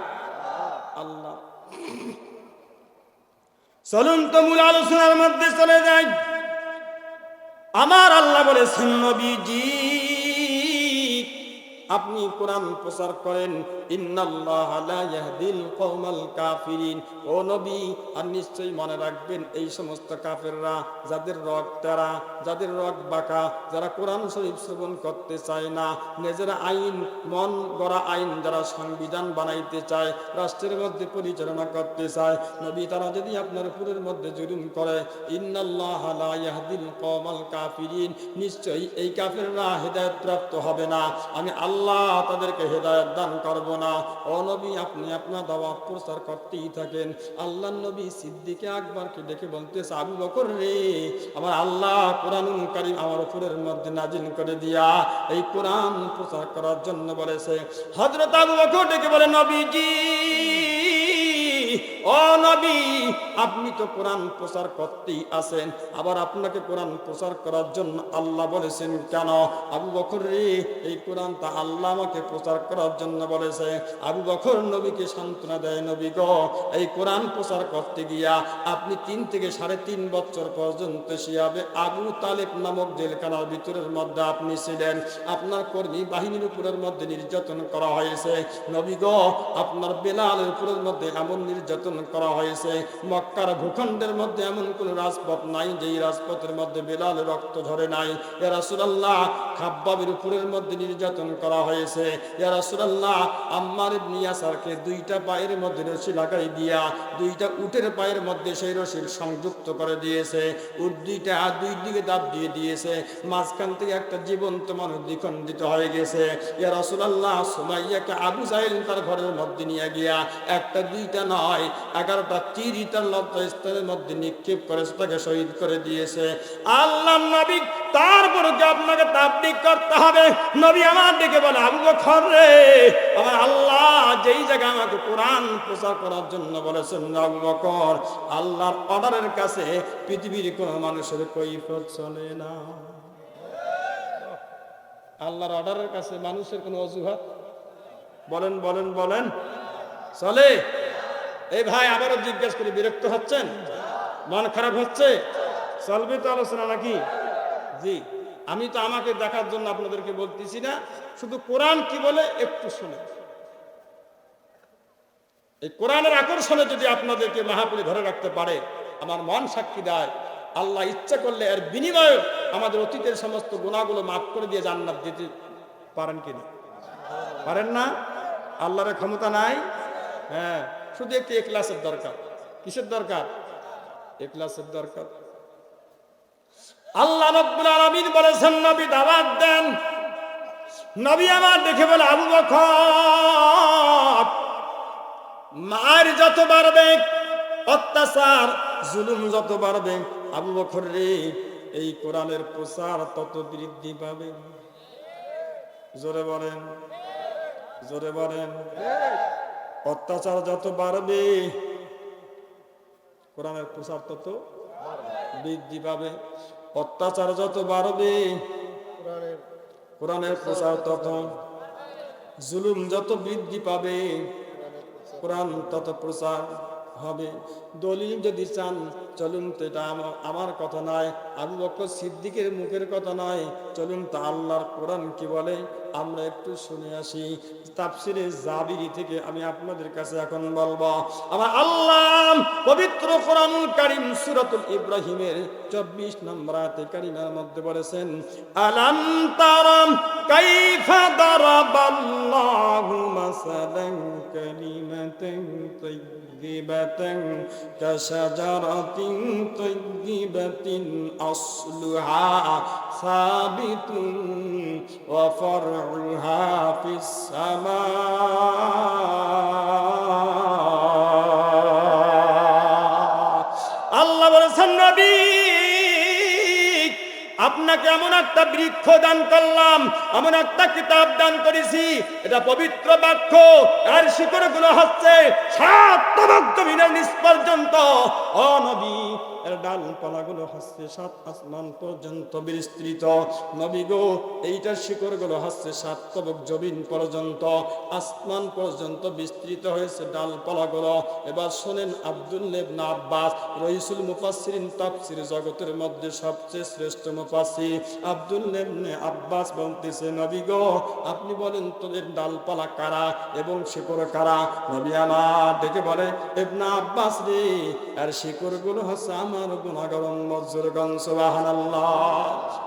আল্লাহ। চলুন তো মূল আলোচনার মধ্যে চলে যাই। আমার আল্লাহ বলেছেন নবীজি আপনি কোরআন প্রচার করেন। ইন্নাল্লাহা লা ইয়াহদিল কওমাল কাফিরিন। ও নবী, আর নিশ্চয়ই মনে রাখবেন এই সমস্ত কাফেররা যাদের রগ তেরা, যাদের রগ বাঁকা, যারা কোরআন শরীফ শ্রবণ করতে চায় না, নিজেরা আইন মন গড়া আইন যারা সংবিধান বানাইতে চায়, রাষ্ট্রের মধ্যে পরিচালনা করতে চায়, নবী তারা যদি আপনার উপরের মধ্যে জুলুম করে, ইন্নাল্লাহা লা ইয়াহদিল কওমাল কাফিরিন, নিশ্চয়ই এই কাফেররা হেদায়েত প্রাপ্ত হবে না, আমি আল্লাহ তাদেরকে হেদায়েত দান করব না। ও নবী, আপনি আপনার দাওয়াত প্রচার করতেই থাকেন। আল্লাহর নবী সিদ্দিকে আকবরকে ডেকে বলতেছে, আবু বকর রে, আমার আল্লাহ কোরআনুল কারীম আমার উপরের মধ্যে নাজিল করে দিয়া এই কোরআন প্রচার করার জন্য বলেছে। হযরত আবু বকর ডেকে বলে, নবীজি, ও নবী, আপনি তো কোরআন প্রচার করতেই আছেন, আবার আপনাকে কোরআন প্রচার করার জন্য আল্লাহ বলেছেন কেন? আবু বকর রে, এই কোরআন তা আল্লাহ আমাকে প্রচার করার জন্য বলেছে। আবু বকর নবীকে সান্ত্বনা দেয়, নবী গো, এই কোরআন প্রচার করতে গিয়া আপনি 3 থেকে 3.5 বছর পর্যন্ত শিয়াবে আবু তালেব নামক জেলখানার ভিতরের মধ্যে আপনি ছিলেন। আপনার কর্মী বাহিনীর উপরের মধ্যে নির্যাতন করা হয়েছে। নবী গো, আপনার বেলালের উপরের মধ্যে এমন নির্যাতন করা হয়েছে, মক্কার ভূখণ্ডের মধ্যে এমন কোন রাজপথ নাই যেই রাজপথের মধ্যে বেলালের রক্ত ঝরে নাই। ইয়া রাসূলুল্লাহ, খাব্বাবের উপরের মধ্যে নির্যাতন করা হয়েছে। ইয়া রাসূলুল্লাহ, আম্মার ইবনে ইয়াসারকে 2টা পায়ের মধ্যে রশি লাগাই দিয়া 2টা উটের পায়ের মধ্যে সেই রশি সংযুক্ত করে দিয়েছে। উট 2টা 2 দিকে দাব দিয়ে দিয়েছে, মাঝখান থেকে একটা জীবন্ত মানুষ দ্বিখণ্ডিত হয়ে গেছে। ইয়া রাসূলুল্লাহ, সুমাইয়াকে আবু জাহেল তার ঘরের মধ্যে নিয়ে গিয়া 1টা 2টা নয় 11টা তীর তার লজ্জাস্থানের মধ্যে নিক্ষেপ করে তাকে শহীদ করে দিয়েছে। আল্লাহর নবী, তারপরে কি আপনাকে তাবলীগ করতে হবে? নবী আমার ডেকে বলে, আবু বকর রে, আমার আল্লাহ যেই জায়গায় আমাকে কোরআন প্রচার করার জন্য বলেছেন, আবু বকর, আল্লাহর অর্ডারের কাছে পৃথিবীর কোন মানুষের কৈফিয়ত চলে না। আল্লাহর অর্ডারের কাছে মানুষের কোনো অজুহাত বলেন বলেন বলেন চলে? এই ভাই, আবারও জিজ্ঞেস করি, বিরক্ত হচ্ছেন? মন খারাপ হচ্ছে? চলবে তো আলোচনা নাকি? জি, আমি তো আমাকে দেখার জন্য আপনাদেরকে বলতেছি না, শুধু কোরআন কি বলে একটু শুনে। এই কোরআনের আকর্ষণে যদি আপনাদেরকে মাহফিলে ধরে রাখতে পারে, আমার মন সাক্ষী দেয়, আল্লাহ ইচ্ছা করলে এর বিনিময়ে আমাদের অতীতের সমস্ত গুনাহগুলো মাফ করে দিয়ে জান্নাত দিতে পারেন কিনা? পারেন না? আল্লাহর ক্ষমতা নাই? হ্যাঁ, শুধু একটু ইখলাসের দরকার। কিসের দরকার? ইখলাসের দরকার। আল্লাহ রাব্বুল আলামিন বলেছেন, নবী দাওয়াত দেন। নবী আমার দেখে বলে, আবু বকর, মার যত বাড়বে, অত্যাচার জুলুম যত বাড়বে, আবু বকর রে, এই কোরআনের প্রচার তত বৃদ্ধি পাবে। জোরে বলেন, জোরে বলেন। অত্যাচার যত বাড়বে, কোরআনের প্রচার তত বৃদ্ধি পাবে। অত্যাচার যত বাড়বে, কোরআনের প্রচার তত, জুলুম যত বৃদ্ধি পাবে, কোরআন তত প্রচার হবে। দলিল যদি চান চলুন, তো এটা আমার কথা নয়, আবু বকর সিদ্দিকের মুখের কথা নয়, চলুন তা আল্লাহর কোরআন কি বলে আমরা একটু শুনে আসি। তাফসিরে জাবিরি থেকে আমি আপনাদের কাছে এখন বলবো। আমার আল্লাহ পবিত্র কোরআনুল কারীম সূরাতুল ইব্রাহিমের 24 নম্বর আয়াতে কারিমার মধ্যে বলেছেন, আলাম তারাম কাইফা দারাবাল্লাহু মাসালান কালিমাতান তাইয়্যিবাতান কাশাজারাতিন তাইয়্যিবাতিন আসলুহা সাবিতুন ওয়া ফারউহা ফিস সামা। আল্লাহ বলেছেন, নবী আপনাকে এমন একটা বৃক্ষ দান করলাম, এমন একটা কিতাব দান করেছি, এটা পবিত্র বাক্য, এর শিকড়গুলো হচ্ছে 7 তবক জমিনের নিচ পর্যন্ত। ও নবী, এর ডালপালাগুলো হচ্ছে 7 আসমান পর্যন্ত বিস্তৃত। নবী গো, এইটার শিকড়গুলো হচ্ছে 7 তবক জমিন পর্যন্ত, আসমান পর্যন্ত বিস্তৃত হয়েছে ডালপালাগুলো। এবার শোনেন, আব্দুল্লাহ ইবনে আব্বাস রইসুল মুফাসসিরিন, তাফসীর জগতের মধ্যে সবচেয়ে শ্রেষ্ঠ মুফাসসির আব্দুল্লাহ ইবনে আব্বাস বলতেছে, নবী গো, আপনি বলেন তোদের ডালপালা কারা এবং শিকড় কারা? নবী আমার ডেকে বলে, ইবনে আব্বাস রে, আর শিকড়গুলো হচ্ছে আমার গুনাহগার উম্মত। জোরগান সুবহানাল্লাহ।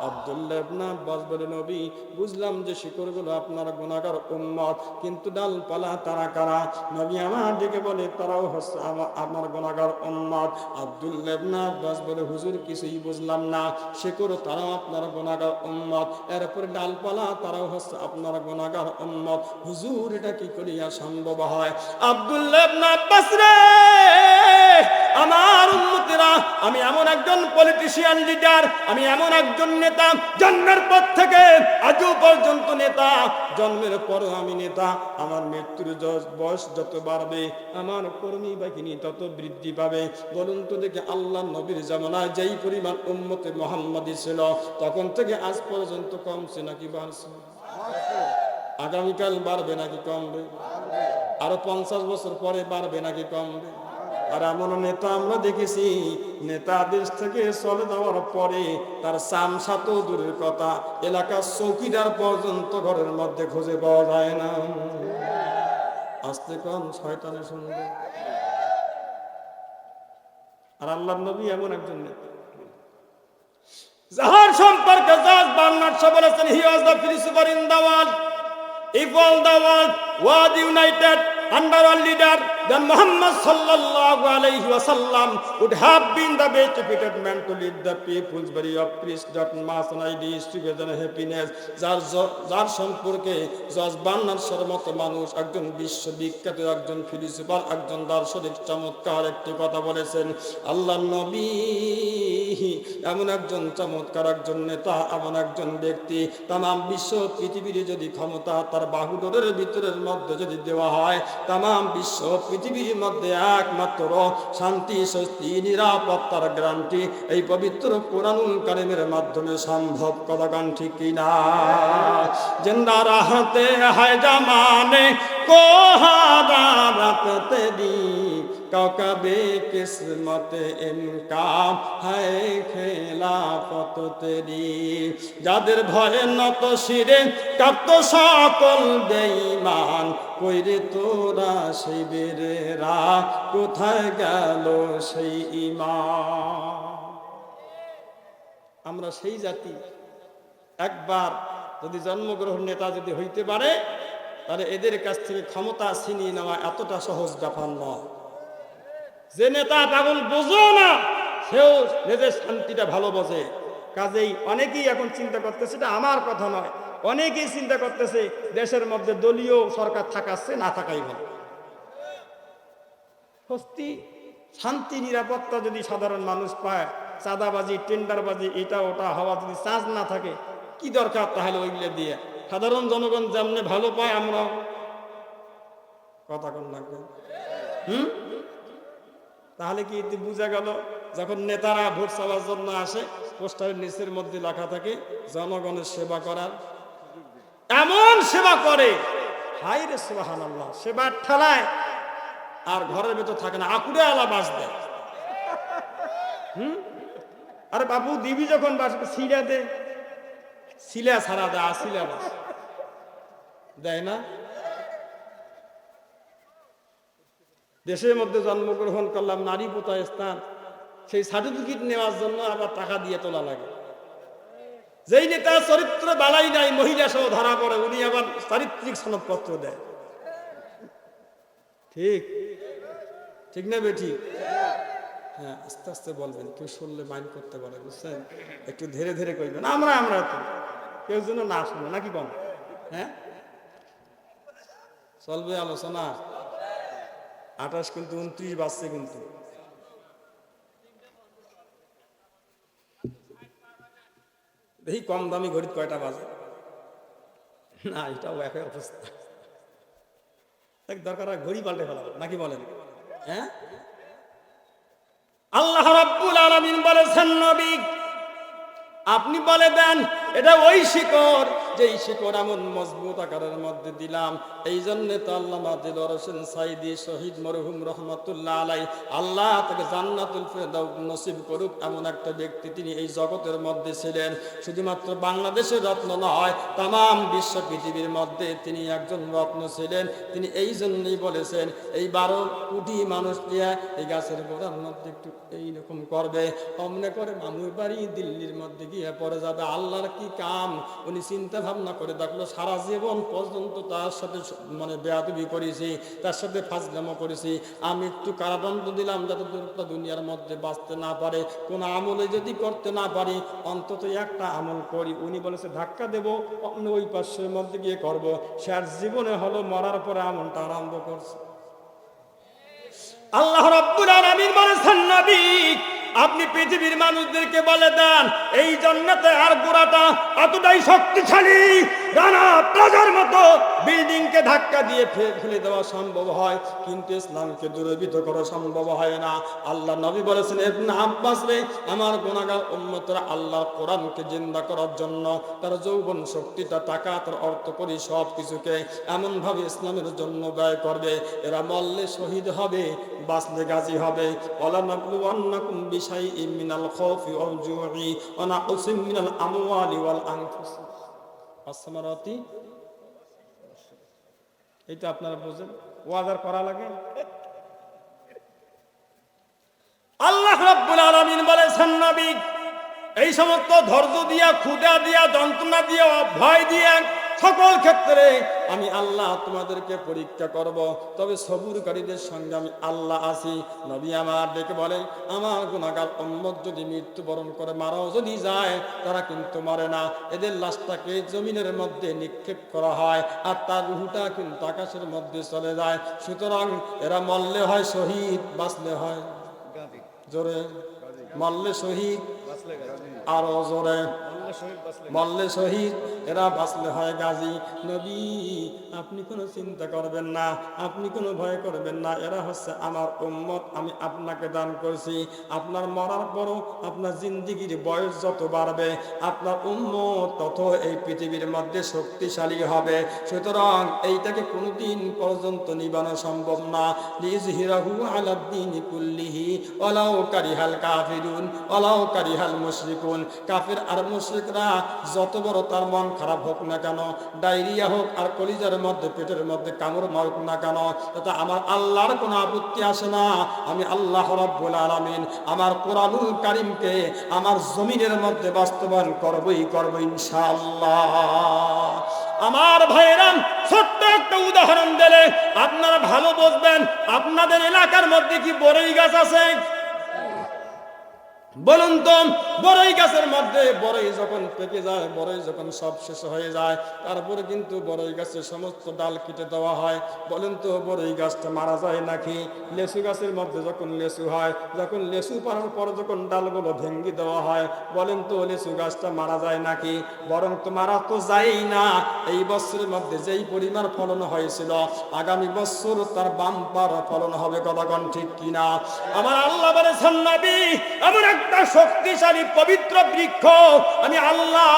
আব্দুল্লাহ ইবনে আব্বাস বলে, নবী বুঝলাম যে শিকড়গুলো আপনার গুনাহগার উম্মত, কিন্তু ডালপালা তারা কারা? নবী আমার ডেকে বলে, তারাও হচ্ছে আমার গুনাহগার উম্মত। আব্দুল্লাহ ইবনে আব্বাস বলে, হুজুর কিছুই বুঝলাম না। শিকড় তারাও আপনার গুনাহগার উম্মত, এরপর ডালপালা তারাও হচ্ছে আপনার গুনাহগার উম্মত। হুজুর এটা কি করিয়া সম্ভব হয়? আব্দুল্লাহ ইবনে আব্বাস রে, আমার উম্মতেরা, আমি এমন একজন পলিটিশিয়ান লিডার, আমি এমন একজন নেতা, জন্মের পর থেকে আজও পর্যন্ত নেতা, জন্মের পরও আমি নেতা। আমার মৃত্যুর বয়স যত বাড়বে, আমার কর্মী বাহিনী তত বৃদ্ধি পাবে। বলুন তো দেখি, আল্লাহ নবীর জামানায় যেই পরিমাণ উম্মতে মুহাম্মাদি ছিল, তখন থেকে আজ পর্যন্ত কমছে নাকি বাড়ছে? আগামীকাল বাড়বে নাকি কমবে? আরো 50 বছর পরে বাড়বে নাকি কমবে? আর এমন নেতা আমরা দেখেছি, নেতা দেশ থেকে চলে যাওয়ার পরে তার চামচা তো দূরের কথা, এলাকার চৌকিদার পর্যন্ত ঘরের মধ্যে খুঁজে পাওয়া যায় না। আস্তে কম, শয়তানে শুনবে। আর আল্লাহর নবী এমন একজন নেতা, যাহার সম্পর্কে জাজ বার্নার্ড বলেছেন, he was the free super in the world, if all the world was united under one leader, then Muhammad sallallahu alayhi wasallam would have been the best fitted man to lead the people's body of peace, that mass and ideas together and happiness. যার সম্পর্কে জজ বার্নার্ডের মতো মানুষ, একজন বিশ্ববিখ্যাত একজন philosopher, একজন দার্শনিক, চমৎকার একটি কথা বলেছেন, আল্লাহর নবী এমন একজন চমৎকার একজন নেতা, এমন একজন ব্যক্তি, তামাম বিশ্ব পৃথিবীর যদি ক্ষমতা তার বাহুডোরের ভিতরের মধ্যে যদি দেওয়া হয়, তামাম বিশ্ব পৃথিবীর মধ্যে একমাত্র শান্তি, স্বস্তি, নিরাপত্তার গ্যারান্টি এই পবিত্র কোরআনুল কারীমের মাধ্যমে সম্ভব। কতক্ষণ ঠিক কিনা? জিন্দা রাহতে হয় জামানে কো হাদারত তেরি, কাউকাবে কিসমত ইনকা হায় খেলাফত তেরি। যাদের ভয়ে নত শিরে কাঁপত সকল বেঈমান, কইরে তোরা সেই বেরেরা, কোথায় গেল সেই ঈমান? আমরা সেই জাতি, একবার যদি জন্মগ্রহণ নেতা যদি হইতে পারে, তাহলে এদের কাছ থেকে ক্ষমতা ছিনিয়ে নেওয়া এতটা সহজ ব্যাপার নয়। যে নেতা পাগল বোঝো না, সেও নিজের শান্তিটা ভালো বোঝে। কাজেই অনেকেই এখন চিন্তা করতেছে, এটা আমার কথা নয়, অনেকেই চিন্তা করতেছে দেশের মধ্যে দলীয় সরকার থাকাচ্ছে, না থাকাই ভালো। স্বস্তি, শান্তি, নিরাপত্তা যদি সাধারণ মানুষ পায়, চাঁদাবাজি, টেন্ডারবাজি, এটা ওটা হওয়া যদি চার্জ না থাকে, কি দরকার তাহলে ওইগুলো দিয়ে? সাধারণ জনগণ যেমনি ভালো পায়, আমরা কথা কোন লাগবে। তাহলে কি বোঝা গেল, যখন নেতারা ভোট চাওয়ার জন্য আসে, পোস্টারের নিচের মধ্যে লেখা থাকে জনগণের সেবা করার, এমন সেবা করে, হায় রে সুবহানাল্লাহ, সেবার ঠেলায় আর ঘরের ভেতর থাকে না, আকুড়ে আলা বাস দেয়। আরে বাবু দিবি যখন বাসবে, সিলা দে, সিলা ছাড়া দেয়, আসিলা বাস দেয় না। দেশের মধ্যে জন্মগ্রহণ করলাম, নারী পোতায় স্থান, সেই সার্টিফিকেট নেওয়ার জন্য আবার টাকা দিয়ে তোলা লাগে। যেই নেতা চরিত্র বালাই নাই, মহিলা সহ ধরা পড়ে, উনি আবার চারিত্রিক সনদপত্র দেয়। ঠিক ঠিক না বেঠিক? হ্যাঁ, আস্তে আস্তে বলবেন, কেউ শুনলে মাইন্ড করতে পারে, বুঝছেন? একটু ধীরে ধীরে কইবেন, আমরা তো কেউ যেন না শুনে, নাকি কম? হ্যাঁ, চলবে আলোচনা। 28 কিন্তু 29 বাজছে, কিন্তু দেখি কম দামি ঘড়িতে কয়টা বাজে। না, এটাও একই অবস্থা। এক দরকার ঘড়ি পাল্টে ফেলাবো, নাকি বলেন? হ্যাঁ, আল্লাহ রাব্বুল আলামিন বলেছেন নবী আপনি বলে দেন এটা ওই শিকড় যেই শিকড় এমন মজবুত আকারের মধ্যে দিলাম। এই জন্য তো আল্লামা দিলওয়ার হোসেন সাইদি শহীদ মরহুম রহমাতুল্লাহ আলাই আল্লাহ তাকে জান্নাতুল ফেরদাউস নসিব করুক, এমন একটা ব্যক্তি তিনি এই জগতের মধ্যে ছিলেন। শুধুমাত্র বাংলাদেশের রত্ন নয়, তামাম বিশ্ব পৃথিবীর মধ্যে তিনি একজন রত্ন ছিলেন। তিনি এই জন্যই বলেছেন এই 12 কোটি মানুষ নিয়ে এই গাছের গোড়ার মধ্যে একটু এইরকম করবে, অমনে করে মামুর বাড়ি দিল্লির মধ্যে গিয়ে পড়ে যাবে। আল্লাহর কি কাম! উনি চিন্তা ভাবনা করে দেখলো সারা জীবন পর্যন্ত তার সাথে মানে বেয়াদবি করেছি, তার সাথে ফাজলামো করেছি, আমি একটু কারাদণ্ড দিলাম যাতে দুনিয়ার মধ্যে বাঁচতে না পারে, কোন আমলে যদি করতে না পারি অন্তত একটা আমল করি। উনি বলেছে ধাক্কা দেবো, অন্য ওই পাশের মধ্যে গিয়ে করব। সে আর জীবনে হলো মরার পরে আমলটা আরম্ভ করছে। আল্লাহ রাব্বুল আলামিন বলেছেন নবী আপনি পৃথিবীর মানুষদেরকে বলে দেন এই জান্নাতে আর গোড়াটা এতটাই শক্তিশালী, রানা প্লাজার মতো বিল্ডিংকে ধাক্কা দিয়ে ফেলে দেওয়া সম্ভব হয়, কিন্তু ইসলামকে দুর্বৃত্ত করা সম্ভব হয় না। আল্লাহ নবী বলেছেন ইবনে আব্বাস রে আমার গুনাহগার উম্মতরা আল্লাহ কোরআনকে জিন্দা করার জন্য তার যৌবন শক্তিটা, টাকা, তার অর্থ করি সব কিছুকে এমন ভাবে ইসলামের জন্য ব্যয় করবে, এরা মরলে শহীদ হবে, বাঁচলে গাজী হবে। ওয়ালা নাবলুওয়ান্নাকুম বিশাইইম মিনাল খাউফি ওয়াল জু'i ওয়া নাকসিম মিনাল আমওয়ালি ওয়াল আনফুসি আসমারাতি। এটা আপনারা বুঝেন, ওয়াজার করা লাগে। আল্লাহ রাব্বুল আলামিন বলেছেন নবী এই সমস্ত ধৈর্য দিয়া, ক্ষুধা দিয়া, যন্ত্রণা দিয়া, ভয় দিয়া সকল ক্ষেত্রে আমি আল্লাহ তোমাদেরকে পরীক্ষা করব, তবে সবুরকারীদের সঙ্গে আমি আল্লাহ আছি। নবী আমার ডেকে বলে আমার গুনাহগার উম্মত যদি মৃত্যুবরণ করে মারাও যদি যায় তারা কিন্তু মরে না, এদের লাশটাকে জমিনের মধ্যে নিক্ষেপ করা হয় আর তার রুহটা কিন্তু আকাশের মধ্যে চলে যায়। সুতরাং এরা মরলে হয় শহীদ, বাঁচলে হয় জোরে, মরলে শহীদ আরো জোরে, মরলে শহীদ, এরা বাঁচলে হয় গাজী। নবী আপনি কোনো চিন্তা করবেন না, আপনি কোনো ভয় করবেন না, এরা হচ্ছে আমার উম্মত, আমি আপনাকে দান করছি। আপনার মরার পরও আপনার জিন্দিগির বয়স যত বাড়বে আপনার উম্মত তত এই পৃথিবীর মধ্যে শক্তিশালী হবে। সুতরাং এইটাকে কোনোদিন পর্যন্ত নিবানো সম্ভব না। লিযহিরাহু আলাদ্দীনি কুল্লিহি ওয়ালাউ কারিহাল কাফিরুন ওয়ালাউ কারিহাল মুশরিকুন। কাফির আর মুশরিকরা যত বড় তার মন খারাপ হোক না কেন, ডায়রিয়া হোক আর কলিজার মধ্যে পেটের মধ্যে কামড় মারুক না কেন, তাতে আমার আল্লাহর কোনো আপত্তি আসে না। আমি আল্লাহ রাব্বুল আলামিন আমার কোরআনুল কারীমকে আমার জমিনের মধ্যে বাস্তবায়ন করবই করব ইনশাআল্লাহ। আমার ভাইয়েরা ছোট্ট একটা উদাহরণ দিলে আপনারা ভালো বুঝবেন। আপনাদের এলাকার মধ্যে কি বড়ই গাছ আছে? বলুন তো, বড়ই গাছের মধ্যে বড়ই যখন পেকে যায়, বড়ই যখন সব শেষ হয়ে যায়, তারপরে কিন্তু বড়ই গাছের সমস্ত ডাল কেটে দেওয়া হয়। বলুন তো বড়ই গাছটা মারা যায় নাকি? লেচু গাছের মধ্যে যখন লেচু হয়, যখন লেচু পাড়ার পর যখন ডালগুলো ভেঙে দেওয়া হয়, বলেন তো লেচু গাছটা মারা যায় নাকি? বরং তো মারা তো যায়ই না। এই বছরের মধ্যে যেই পরিমাণ ফলন হয়েছিল আগামী বছর তার বাম্পার ফলন হবে। কতক্ষণ ঠিক কিনা? আমার আল্লাহ বলেছেন নবী এমন একটা শক্তিশালী পবিত্র বৃক্ষ আমি আল্লাহ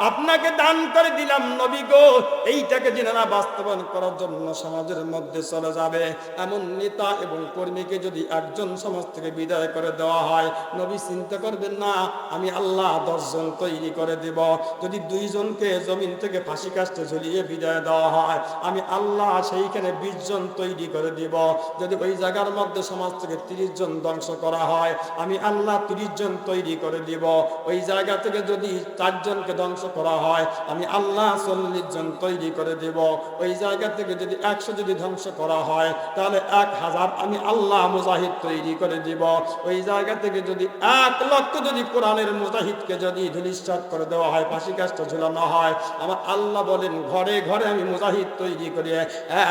আপনাকে দান করে দিলাম নবী গো, এইটাকে যিনারা বাস্তবায়ন করার জন্য সমাজের মধ্যে চলে যাবে এমন নেতা এবং কর্মীকে যদি একজন সমাজ থেকে বিদায় করে দেওয়া হয়, নবী চিন্তা করবেন না আমি আল্লাহ 10 জন তৈরি করে দেব। যদি 2 জনকে জমিন থেকে ফাঁসি কাস্টে ঝুলিয়ে বিদায় দেওয়া হয়, আমি আল্লাহ সেইখানে 20 জন তৈরি করে দিব। যদি ওই জায়গার মধ্যে সমাজ থেকে 30 জন ধ্বংস করা হয়, আমি আল্লাহ 30 জন তৈরি করে দিব। ওই জায়গা থেকে যদি 4 জনকে ধ্বংস করা হয়, আমি আল্লাহ 40 জন তৈরি করে দেব। ওই জায়গা থেকে যদি 100 যদি ধ্বংস করা হয়, তাহলে 1000 আমি আল্লাহ মুজাহিদ তৈরি করে দিব। ওই জায়গা থেকে যদি 1 লক্ষ যদি কোরআনের মুজাহিদকে যদি ধূলিসাৎ করে দেওয়া হয়, ফাঁসি কাস্টে ঝুলানো হয়, আমার আল্লাহ বলেন ঘরে ঘরে আমি মুজাহিদ তৈরি করে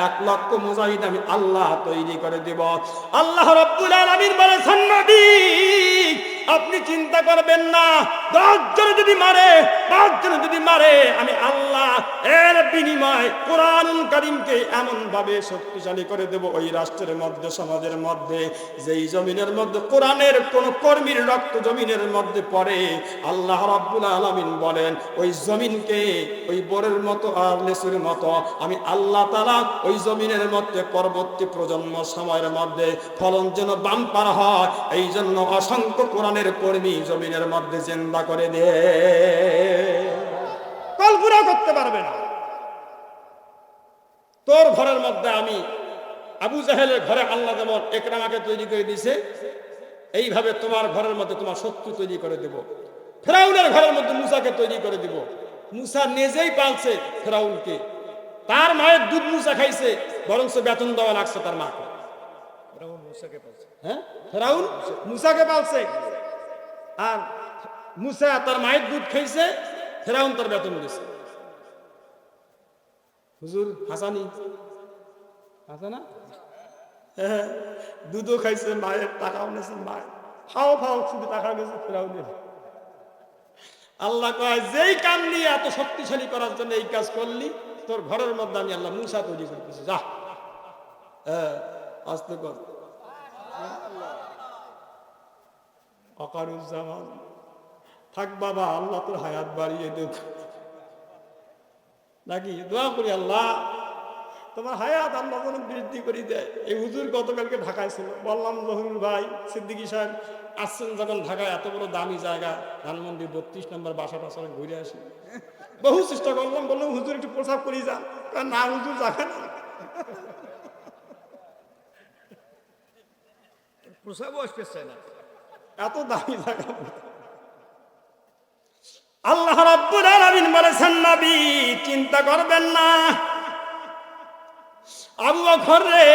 1 লক্ষ মুজাহিদ আমি আল্লাহ তৈরি করে দেব। আল্লাহ রাব্বুল আলামিন বলেছেন নবী আপনি চিন্তা করবেন না, 10 জন যদি যদি মারে, 5 জন যদি মারে, আমি আল্লাহ এর বিনিময়ে কোরআনুল কারীমকে এমন ভাবে শক্তিশালী করে দেব ওই রাষ্ট্রের মধ্যে, সমাজের মধ্যে, যেই জমিনের মধ্যে কোরআনের কোন কর্মীর রক্ত জমিনের মধ্যে পড়ে, আল্লাহ রাব্বুল আলামিন বলেন ওই জমিনকে ওই বোরের মতো আর লেসুর মতো আমি আল্লাহ তাআলা ওই জমিনের মধ্যে পরবর্তী প্রজন্ম সময়ের মধ্যে ফলন যেন বাম্পার হয়, এই জন্য অসংখ্য কোরআনের কর্মী জমিনের মধ্যে জিন্দা করে দিয়ে কল্পনা করতে পারবে না। তোর ঘরের মধ্যে আমি আবু জাহেলের ঘরে আল্লাহ যেমন একরামাকে তৈরি করে দিয়েছে, এইভাবে তোমার ঘরের মধ্যে তোমার শত্রু তৈরি করে দেব। ফেরাউনের ঘরের মধ্যে মুসাকে তৈরি করে দিব। মুসা নিজেই পালছে ফেরাউনকে, তার মায়ের দুধ মুসা খাইছে, বরঞ্চ বেতন দেওয়া লাগছে তার মাকে। হ্যাঁ, ফেরাউন মুসাকে পালছে, আর মুসা তার মায়ের দুধ খাইছে, ফেরাউন তার বেতন দিয়েছে। হুজুর হাসানি আছে না? হ্যাঁ, দুধও খাইছে, মায়ের টাকাও নিয়েছে, মায়ের ফাও ফাও শুধু টাকা গেছে ফেরাউনের। আল্লাহ কয় যেই কাম নিয়ে এত শক্তিশালী করার জন্য এই কাজ করলি, তোর ঘরের মধ্যে আমি আল্লাহ মুসা তৈরি করতেছি, যা। হ্যাঁ, আস্তে কর। ওয়াকারুজ্জামান, থাক বাবা, আল্লাহ তোর হায়াত বাড়িয়ে দেব। নাকি দোয়া করি আল্লাহ তোমার হায়াত আল্লাহ যেন বৃদ্ধি করে দেয়। এই হুজুর গতকালকে ঢাকায় ছিল, বললাম জহুরুল ভাই সিদ্দিকী সাহেব আসছেন যখন ঢাকায়, এত বড় দামি জায়গা ধানমন্ডি 32 নম্বর বাসাটা চলে ঘুরে আসি। বহু চেষ্টা করলাম, বললাম হুজুর একটু প্রসাব করি যান, না হুজুর জায়গা না, প্রসাবও আসতে চায় না, এত দামি জায়গা। আল্লাহ রাব্বুল আলামিন বলেছেন নবী চিন্তা করবেন না, আবু বকর রে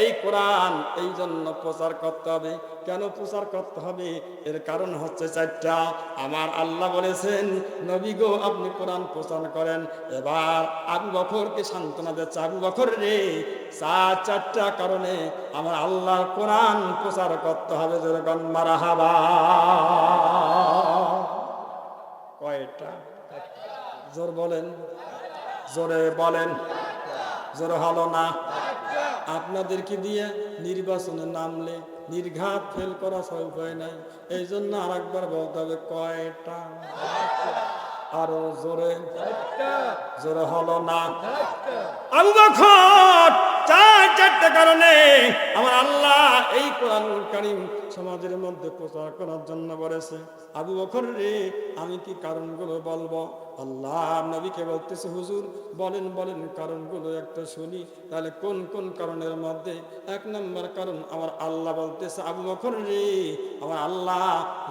এই কোরআন এই জন্য প্রচার করতে হবে। কেন প্রচার করতে হবে? এর কারণ হচ্ছে 4টা। আমার আল্লাহ বলেছেন নবী গো আপনি কোরআন প্রচার করেন। এবার আবু বকরকে সান্ত্বনা দিচ্ছে, আবু বকর রে 4টা কারণে আমার আল্লাহর কোরআন প্রচার করতে হবে। যেরকম মারহাবা। কয়টা? জোর বলেন, জোরে বলেন, জোরে হলো না। আপনাদেরকে দিয়ে নির্বাচনে নামলে নির্ঘাত ফেল করা উপায় নাই, এই জন্য আর একবার বলতে হবে কয়টা? আরো জোরে, জোরে হলো না। আবু বকর 4টা কারণে আমার আল্লাহ এই কোরআনুল কারীম সমাজের মধ্যে প্রচার করার জন্য বলেছে। আবু বকর রে আমি কি কারণগুলো বলবো? আল্লাহ নবীকে বলতেছে হুজুর বলেন বলেন কারণগুলো একটা শুনি। তাহলে কোন কোন কারণের মধ্যে? 1 নম্বর কারণ আমার আল্লাহ বলতেছে আবু বকর রে আমার আল্লাহ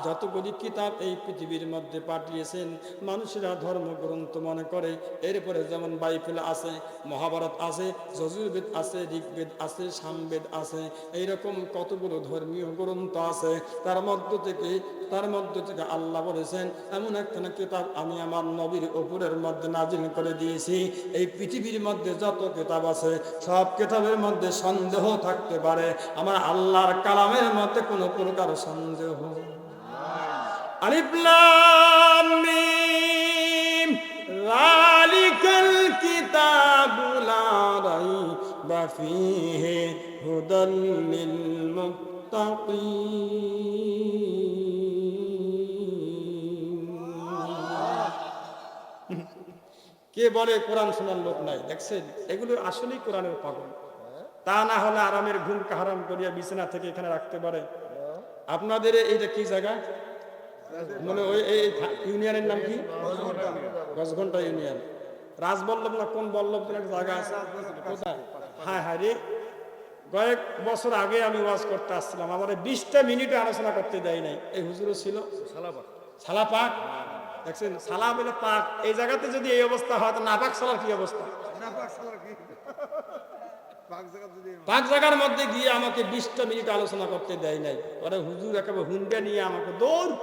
যতগুলি কিতাব এই পৃথিবীর মধ্যে পাঠিয়েছেন মানুষেরা ধর্মগ্রন্থ মনে করে। এরপরে যেমন বাইবেল আছে, মহাভারত আছে, যজুর্বেদ আছে, ঋগ্বেদ আছে, সামবেদ আছে, এইরকম কতগুলো ধর্মীয় গ্রন্থ আছে। তার মধ্য থেকে আল্লাহ বলেছেন এমন একখানা কিতাব আমি আমার নবীর উপরের মধ্যে নাজিল করে দিয়েছি। এই পৃথিবীর মধ্যে যত কিতাব আছে সব কিতাবের মধ্যে সন্দেহ থাকতে পারে, আমার আল্লাহর কালামের মধ্যে কোনো প্রকার সন্দেহ। আলিফ লাম মিম যালিকাল কিতাবু লা রাইবা ফীহি হুদাল লিল মুত্তাকিন। কে বলে কোরআন শোনার লোক নাই? দেখছেন, এগুলো আসলেই কোরআনের পাগল। তা না হলে আরামের ঘুম হারাম করিয়া বিছানা থেকে এখানে রাখতে পারে। আপনাদের এইটা কি জায়গা মনে? ওই এই ইউনিয়নের নাম কি? গজঘন্টা ইউনিয়ন। রাজবল্লভ না কোন বল্লভ একটা জায়গা আছে কোথায়? হ্যাঁ হ্যাঁ রে, কয়েক বছর আগে আমি ওয়াজ করতে আসছিলাম, আমার 20টা মিনিটে আলোচনা করতে দেয় নাই। এই হুজুরও ছিল সালাপাক। দেখছেন, সালা বলে পাক। এই জায়গাতে যদি এই অবস্থা হয় তো নাপাক সালার কি অবস্থা? পাক জায়গার মধ্যে গিয়ে আমাকে 20টা মিনিট আলোচনা করতে দেয় নাই। ওরা হুজুর একেবারে হুন্ডা নিয়ে আমাকে দৌড়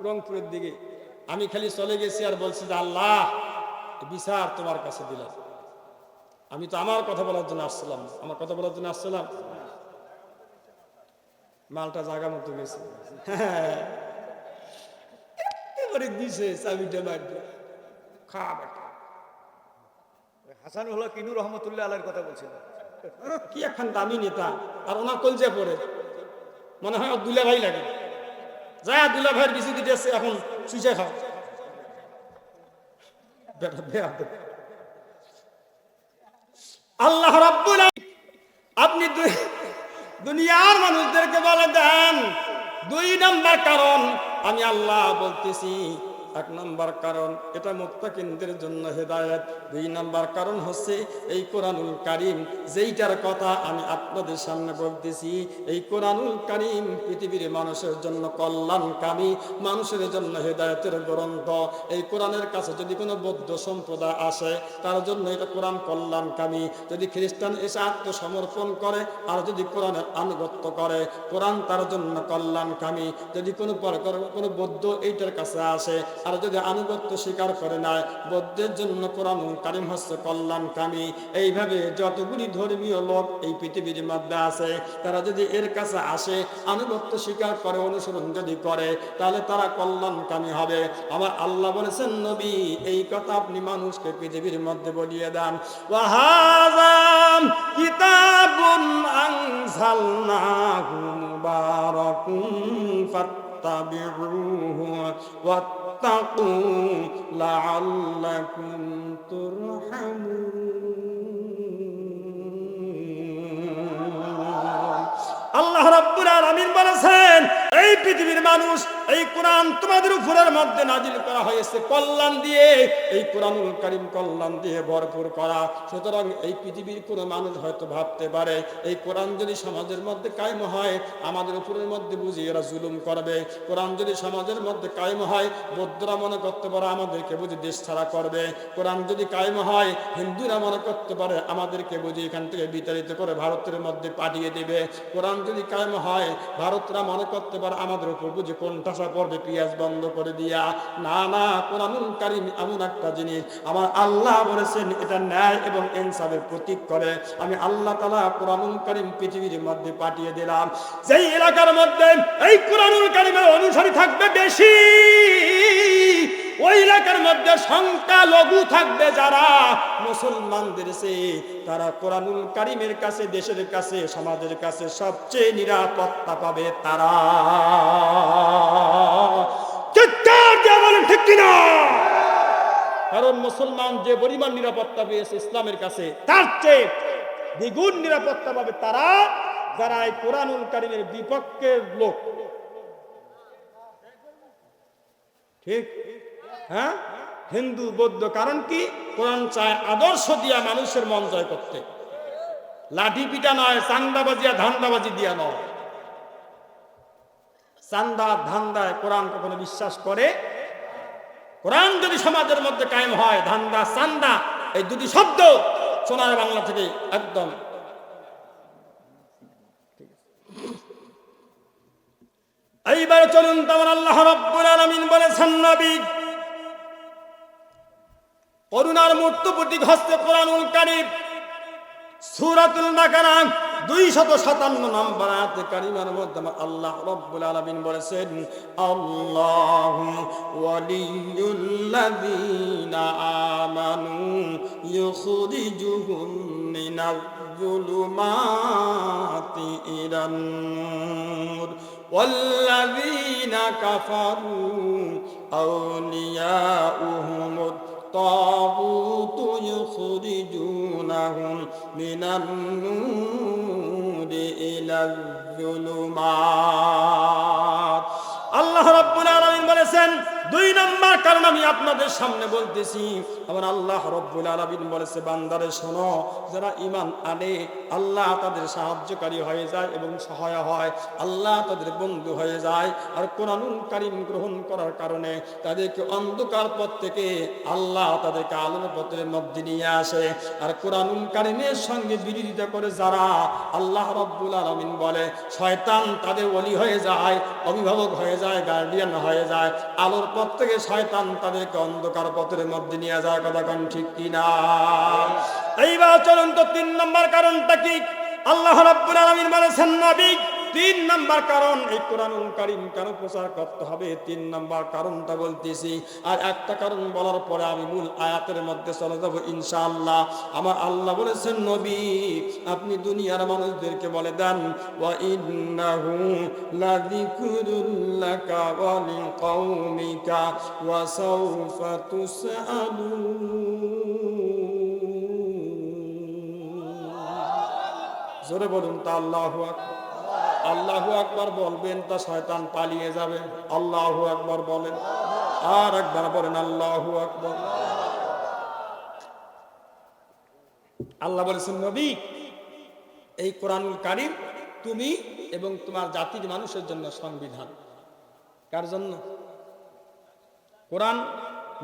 রংপুরের দিকে। আমি খালি চলে গেছি আর বলছি যে আল্লাহ বিচার তোমার কাছে দিলাম। আমি তো আমার কথা বলার জন্য আসছিলাম, মালটা জায়গা মতো গেছে। এবারে দিছে চাবিটা মারবে খা বেটা। হাসানুল হক ইনু রহমতুল্লাহ আলাইহির কথা বলছিল। কি এখন দামি নেতা, আর ওনার কলজা পড়ে মনে হয় দুলা ভাই লাগে, যা দুলা ভাইয়ের বিসি দিতে আসছে এখন সুইচে খাও বেটা বেয়াদব। আল্লাহ রাব্বুল আলামিন আপনি দুনিয়ার মানুষদেরকে বলে দেন 2 নম্বর কারণ আমি আল্লাহ বলতেছি। 1 নম্বর কারণ এটা মুত্তাকিনদের জন্য হেদায়েত, 2 নম্বর কারণ হচ্ছে এই কোরআনুল কারীম যেইটার কথা আমি আপনাদের সামনে বলতেছি। এই কোরআনুল কারীম পৃথিবীর মানুষের জন্য কল্যাণকামী, মানুষের জন্য হেদায়েতের গ্রন্থ। এই কোরআনের কাছে যদি কোনো বৌদ্ধ সম্প্রদায় আসে তার জন্য এটা কোরআন কল্যাণকামী, যদি খ্রিস্টান এসে আত্মসমর্পণ করে আর যদি কোরআনের আনুগত্য করে কোরআন তার জন্য কল্যাণকামী। যদি কোনো বৌদ্ধ এইটার কাছে আসে আর যদি আনুগত্য স্বীকার করে না বৌদ্ধের জন্য কোরআনুল কারীম হচ্ছে কল্যাণকামী। এইভাবে যতগুলি ধর্মীয় লোক এই পৃথিবীর মধ্যে আছে তারা যদি এর কাছে আসে আনুগত্য স্বীকার করে অনুসরণ যদি করে তাহলে তারা কল্যাণকামী হবে। আমার আল্লাহ বলেছেন নবী এই কথা আপনি মানুষকে পৃথিবীর মধ্যে বলিয়ে দেন। ওয়াহাযাম কিতাবুন আনজালনাহু মুবারাকুম ফাত্তাবিউহু ওয়াত্তাকু লাআল্লাকুম তুরহামুন। আল্লাহ রাব্বুল আলামিন বলেছেন এই পৃথিবীর মানুষ এই কোরআন তোমাদের উপরের মধ্যে নাজিল করা হয়েছে কল্যাণ দিয়ে। এই কোরআনুল কারীম কল্যাণ দিয়ে ভরপুর করা। সুতরাং এই পৃথিবীর কোনো মানুষ হয়তো ভাবতে পারে এই কোরআন যদি সমাজের মধ্যে কায়েম হয় আমাদের উপরের মধ্যে বুঝি এরা জুলুম করবে। কোরআন যদি সমাজের মধ্যে কায়েম হয় বৌদ্ধরা মনে করতে পারে আমাদেরকে বুঝি দেশ ছাড়া করবে। কোরআন যদি কায়েম হয় হিন্দুরা মনে করতে পারে আমাদেরকে বুঝি এখান থেকে বিতাড়িত করে ভারতের মধ্যে পাঠিয়ে দেবে। কোরআন যদি কায়েম হয় ভারতরা মনে করতে পারে আমাদের উপর বুঝি কোণঠাসা পড়বে পেঁয়াজ বন্ধ করে দিয়া। না না, কোরআনুল কারীম এমন একটা জিনিস আমার আল্লাহ বলেছেন এটা ন্যায় এবং ইনসাফের প্রতীক করে। আমি আল্লাহ তাআলা কোরআনুল কারীম পৃথিবীর মধ্যে পাঠিয়ে দিলাম। যেই এলাকার মধ্যে এই কোরআনুল কারীমের অনুসারী থাকবে বেশি ওই এলাকার মধ্যে সংখ্যালঘু থাকবে যারা মুসলমানদের চেয়ে তারা কোরআনুল কারীমের কাছে দেশের কাছে সমাজের কাছে সবচেয়ে নিরাপত্তা পাবে তারা। ঠিক কিনা? কারণ মুসলমান যে পরিমাণ নিরাপত্তা পেয়েছে ইসলামের কাছে তার চেয়ে দ্বিগুণ নিরাপত্তা পাবে তারা যারা এই কোরআনুল কারীমের বিপক্ষের লোক। ঠিক হ্যাঁ, হিন্দু বৌদ্ধ। কারণ কি? কোরআন চায় আদর্শ দিয়া মানুষের মন জয় করতে, লাঠি পিটা নয়, চান্দাবাজি আর ধান্দাবাজি দিয়া নয়। চান্দা ধান্দায় কোরআন কখনো বিশ্বাস করে? কোরআন যদি সমাজের মধ্যে কায়েম হয় ধান্দা চান্দা এই দুটি শব্দ সোনার বাংলা থেকে একদম। এইবার চলুন তোমার আল্লাহ রাব্বুল আলামিন বলেছেন নবী করুণার মূর্ত প্রতীক হস্তে কোরআনুল কারীম সূরাতুল বাকারা 257 নম্বর আয়াতে কারিমার মধ্যে আল্লাহ রাব্বুল আলামিন বলেছেন আল্লাহু ওয়ালিয়ুল্লাযীনা আমানু ইউখরিজুহুম মিনাজ যুলুমাতি ইলান নূর ওয়াল্লাযীনা কাফারু আউলিয়াউহুমুত الطاغوت يخرجونهم من النور إلى الظلمات। আল্লাহ রাব্বুল আলামিন বলেছেন 2 নম্বর কারণ আমি আপনাদের সামনে বলতেছি। আমার আল্লাহ রাব্বুল আলামিন বলেছে বান্দারে শোনো, যারা ঈমান আনে আল্লাহ তাদের সাহায্যকারী হয়ে যায় এবং সহায় হয়, আল্লাহ তাদের বন্ধু হয়ে যায়। আর কোরআনুল কারীম গ্রহণ করার কারণে তাদেরকে অন্ধকার পথ থেকে আল্লাহ তাদেরকে আলোর পথের মধ্যে নিয়ে আসে। আর কোরআনুল কারীমের সঙ্গে বিরোধিতা করে যারা আল্লাহ রাব্বুল আলামিন বলে শয়তান তাদের ওলি হয়ে যায়, অভিভাবক হয়ে যায়, গার্ডিয়ান হয়ে যায়। আলোর পথ থেকে শয়তান তাদেরকে অন্ধকার পথের মধ্যে নিয়ে যায়। কথা কোন ঠিক কিনা? এইবার চলুন তো 3 নম্বর কারণটা কি? আল্লাহ রাব্বুল আলামিন বলেছেন নবী তিন নাম্বার কারণ এই কোরআনুল কারীম কেন প্রচার করতে হবে, তিন নাম্বার কারণটা বলতেছি। আর একটা কারণ বলার পরে আমি মূল আয়াতের মধ্যে চলে যাব ইনশাআল্লাহ। আমার আল্লাহ বলেছেন, নবী আপনি দুনিয়ার মানুষদেরকে বলে দেন, ওয়া ইন্নাহু লাযিকরুল লাকা ওয়া লিকাওমিকা ওয়া সাওফা তুসআলুন। জোরে বলুন তা আল্লাহু আকবার। আল্লাহু আকবার বলবেন তা শয়তান পালিয়ে যাবে। আল্লাহু আকবার বলেন, আর একবার বলেন আল্লাহু আকবার। আল্লাহ বলেছেন, নবী এই কোরআনুল কারীম তুমি এবং তোমার জাতির মানুষের জন্য সংবিধান। কার জন্য? কোরআন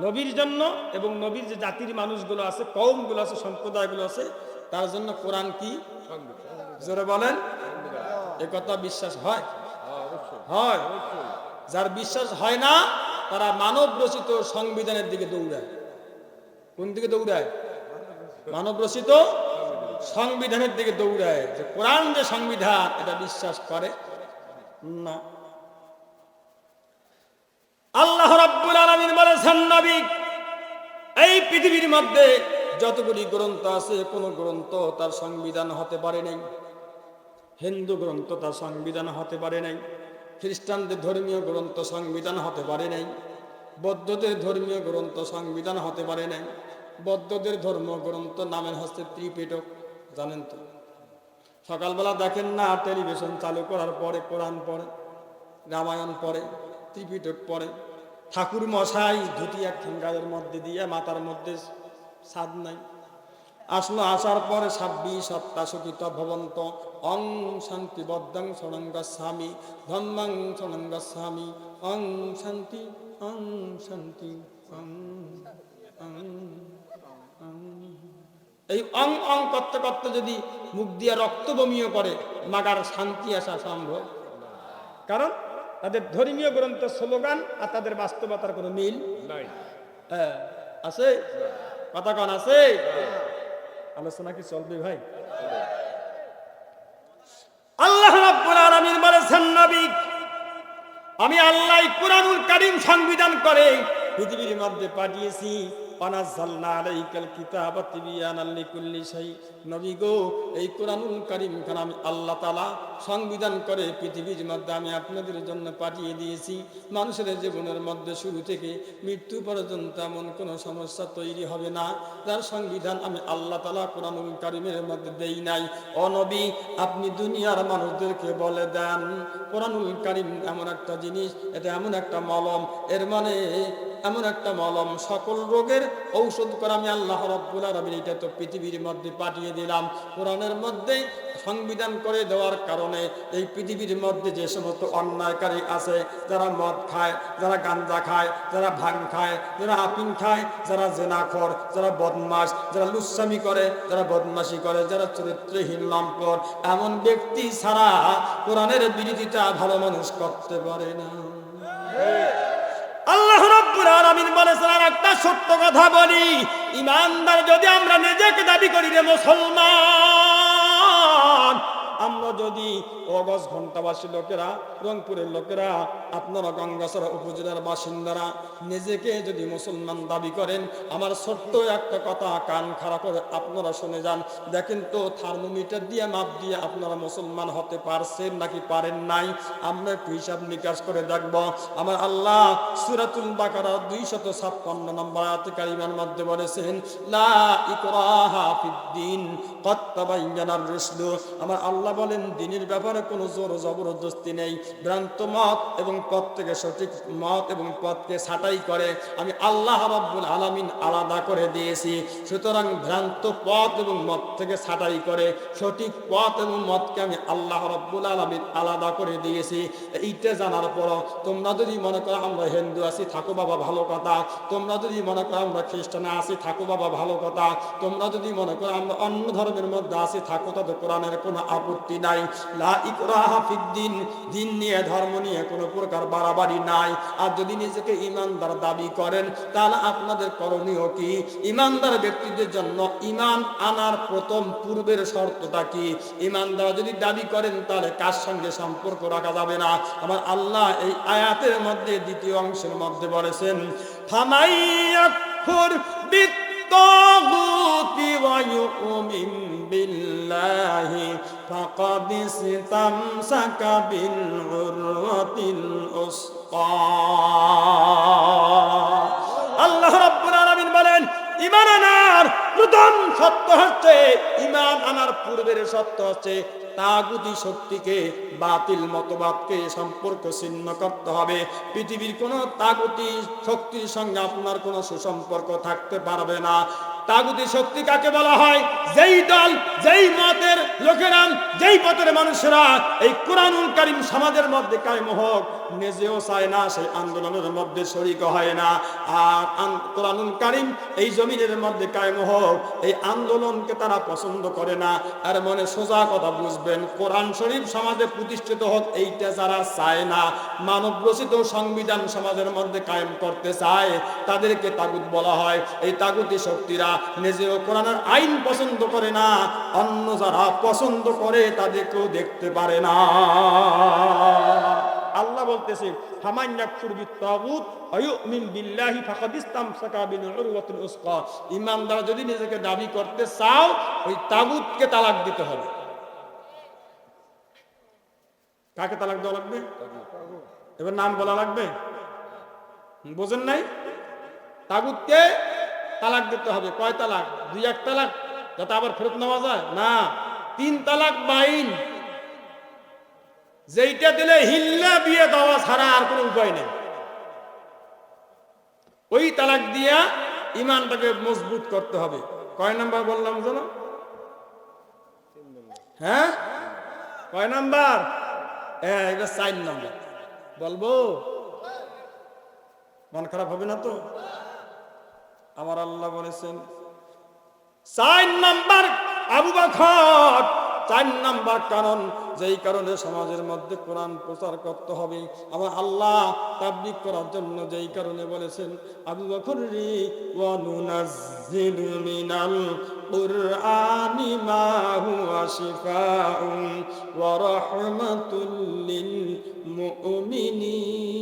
নবীর জন্য এবং নবীর যে জাতির মানুষগুলো আছে, কওমগুলো আছে, সম্প্রদায়গুলো আছে, তার জন্য কোরআন কি? জোরে বলেন। এ কথা বিশ্বাস হয়? হয়। যার বিশ্বাস হয় না তারা মানব রচিত সংবিধানের দিকে দৌড়ায়। কোন দিকে দৌড়ায়? মানব রচিত সংবিধানের দিকে দৌড়ায়। যে কোরআন যে সংবিধান এটা বিশ্বাস করে না। আল্লাহ রাব্বুল আলামিন বলেছেন, নবী এই পৃথিবীর মধ্যে যতগুলি গ্রন্থ আছে কোন গ্রন্থ তার সংবিধান হতে পারে নাই। হিন্দু গ্রন্থ তার সংবিধান হতে পারে নাই, খ্রিস্টানদের ধর্মীয় গ্রন্থ সংবিধান হতে পারে নাই, বৌদ্ধদের ধর্মীয় গ্রন্থ সংবিধান হতে পারে নাই। বৌদ্ধদের ধর্ম গ্রন্থ নামের হচ্ছে ত্রিপিটক, জানেন তো? সকালবেলা দেখেন না টেলিভিশন চালু করার পরে কোরআন পড়ে, রামায়ণ পড়ে, ত্রিপিটক পড়ে। ঠাকুর মশাই ধুতি একখান গায়ের মধ্যে দিয়ে, মাথার মধ্যে ছাদ নাই, আসলো, আসার পরে 26 সপ্তাহ সকিত ভবন্ত অং শান্তি বদ্ধং শরণঙ্গস্বামী ধম্মং শরণঙ্গস্বামী অং শান্তি অং শান্তি অং অং অং। এই অং অং করতে করতে যদি মুখ দিয়ে রক্ত বমিও করে, মাগার শান্তি আসা সম্ভব? কারণ তাদের ধর্মীয় গ্রন্থ স্লোগান আর তাদের বাস্তবতার কোনো মিল নাই। আছে কথা কন? আছে? আলোচনা কি চলবে ভাই? আল্লাহ রাব্বুল আলামিন বলেছেন, নবী আমি আল্লাহ কুরআনুল কারীম সংবিধান করে পৃথিবীর মধ্যে পাঠিয়েছি। ওয়ানাজ্জালনা আলাইকাল কিতাবা তিবিয়ানাল লিকুল্লি শাই। নবী গো এই কুরআনুল কারীম খান আমি আল্লাহ তাআলা সংবিধান করে পৃথিবীর মধ্যে আমি আপনাদের জন্য পাঠিয়ে দিয়েছি। মানুষের জীবনের মধ্যে শুরু থেকে মৃত্যু পর্যন্ত এমন কোনো সমস্যা তৈরি হবে না যার সংবিধান আমি আল্লাহ তাআলা কুরআনুল কারীমের মধ্যে দেই নাই। ও নবী আপনি দুনিয়ার মানুষদেরকে বলে দেন, কুরআনুল কারীম এমন একটা জিনিস, এটা এমন একটা মলম, এর মানে এমন একটা মলম, সকল রোগের ঔষধ করে আমি আল্লাহ রাব্বুল আলামিন এটা তো পৃথিবীর মধ্যে পাঠিয়ে দিলাম। কোরআনের মধ্যে সংবিধান করে দেওয়ার কারণে এই পৃথিবীর মধ্যে যে সমস্ত অন্যায়কারী আছে, যারা মদ খায়, যারা গাঞ্জা খায়, যারা ভাং খায়, যারা আফিম খায়, যারা জেনাখোর, যারা বদমাশ, যারা লুচ্ছামি করে, যারা বদমাশি করে, যারা চরিত্রহীন লম্পট, এমন ব্যক্তি ছাড়া কোরআনের বিরোধিতা ভালো মানুষ করতে পারে না। আল্লাহ রাব্বুল আলামিন বলেছেন, আর একটা সত্য কথা বলি, ইমানদার যদি আমরা নিজেকে দাবি করি রে মুসলমান, আমরা যদি অগজ ঘন্টাবাসী লোকেরা, রংপুরের লোকেরা, আপনারা গঙ্গাচড়া উপজেলার বাসিন্দারা নিজেকে যদি মুসলমান দাবি করেন, আমার ছোট্ট একটা কথা কান খাড়া করে আপনারা শুনে যান। দেখেন তো থার্মোমিটার দিয়ে মাপ দিয়ে আপনারা মুসলমান হতে পারছেন নাকি পারেন নাই? আমরা একটু হিসাব নিকাশ করে দেখব। আমার আল্লাহ সূরাতুল বাকারা 256 নম্বর আয়াতে কারিমার মধ্যে বলেছেন, লা ইকরাহা ফিদ্দিন ক্বাদ তাবায়্যানার রুশদু। আমার আল্লাহ বলেন দ্বীনের ব্যাপারে কোনো জোর জবরদস্তি নেই। ভ্রান্ত মত এবং পথ থেকে সঠিক মত এবং পথকে ছাঁটাই করে আমি আল্লাহ রাব্বুল আলামিন আলাদা করে দিয়েছি। সুতরাং ভ্রান্ত পথ এবং মত থেকে ছাঁটাই করে সঠিক পথ এবং মতকে আমি আল্লাহ রাব্বুল আলামিন আলাদা করে দিয়েছি। এইটা জানার পর তোমরা যদি মনে করো আমরা হিন্দু আছি, থাকো বাবা ভালো কথা। তোমরা যদি মনে করো আমরা খ্রিস্টান আছি, থাকো বাবা ভালো কথা। তোমরা যদি মনে করো আমরা অন্য ধর্মের মধ্যে আছি, থাকো, তাতে কোরআনের কোনো আপত্তি নাই। লা ইকরাহা ফিদ্দিন, দিন নিয়ে ধর্ম নিয়ে কোনো প্রকার বাড়াবাড়ি নাই। আর যদি নিজেকে ইমানদার দাবি করেন তাহলে আপনাদের করণীয় কি? ইমানদার ব্যক্তিদের জন্য ঈমান আনার প্রথম পূর্বের শর্তটা কি? ইমানদার যদি দাবি করেন তাহলে কার সঙ্গে সম্পর্ক রাখা যাবে না। আমার আল্লাহ এই আয়াতের মধ্যে দ্বিতীয় অংশের মধ্যে বলেছেন, ফামাইয়াকফুর বিত্তাগুতি ওয়া ইউমিন বিল্লাহি ফাকাদ ইসতামসাকা বিল উরওয়াতিল উসকা। আল্লাহ রাব্বুল আলামিন বলেন, ঈমান আনার প্রথম সত্য হচ্ছে, ঈমান আনার পূর্বের সত্য হচ্ছে তাগুতি শক্তিকে, বাতিল মতবাদকে সম্পর্ক ছিন্ন করতে হবে। পৃথিবীর কোনো তাগুতি শক্তির সঙ্গে আপনার কোনো সুসম্পর্ক থাকতে পারবে না। তাগুতি শক্তি কাকে বলা হয়? যেই দল, যেই মতের লোকেরা, যেই পথের মানুষেরা এই কোরআনুল কারীম সমাজের মধ্যে কায়েম হোক নিজেও চায় না, সেই আন্দোলনের মধ্যে শরীক হয় না। আর কোরআনুল কারীম এই জমিনের মধ্যে কায়েম হোক এই আন্দোলনকে তারা পছন্দ করে না। আর মনে সোজা কথা বুঝবেন, কোরআন শরীফ সমাজে প্রতিষ্ঠিত হোক এইটা যারা চায় না, মানব রচিত সংবিধান সমাজের মধ্যে কায়েম করতে চায়, তাদেরকে তাগুত বলা হয়। এই তাগুতি শক্তিরা নিজেও কোরআনের আইন পছন্দ করে না, অন্য যারা পছন্দ করে তাদেরকেও দেখতে পারে না। আল্লাহ বলতেছে, ফামান ইয়াকফুর বিত্তাগুত ওয়া ইউমিন বিল্লাহি ফাকাদ ইসতামসাকা বিল উরওয়াতিল উসকা। ঈমানদার যদি নিজেকে দাবি করতে চাও, ওই তাগুতকে তালাক দিতে হবে। কাকে তালাক দেওয়া লাগবে? এবার নাম বলা লাগবে? বোঝেন নাই? তাগুতকে তালাক দিতে হবে। কয় তালাক? 2-1 তালাক, যাতে আবার ফেরত নেওয়া যায় না। 3 তালাক বাইন, যেইটা দিলে হিল্লা বিয়ে দেওয়া ছাড়া আর কোনো উপায় নেই। ওই তালাক দিয়া ইমানটাকে মজবুত করতে হবে। কয় নাম্বার বললাম জানো? হ্যাঁ, কয় নাম্বার? এটা 4 নাম্বার। বলবো? মন খারাপ হবে না তো? আমার আল্লাহ বলেছেন 4 নাম্বার আবু বকর, 4 নাম্বার কারণ, যেই কারণে সমাজের মধ্যে কোরআন প্রচার করতে হবে। আমার আল্লাহ তাবলীগ করার জন্য যেই কারণে বলেছেন, আবু বকর রে ওয়া নুনাজ্জিলু মিনাল কুরআনি মা হুয়া শিফাউন ওয়া রাহমাতুল লিল মুমিনিন।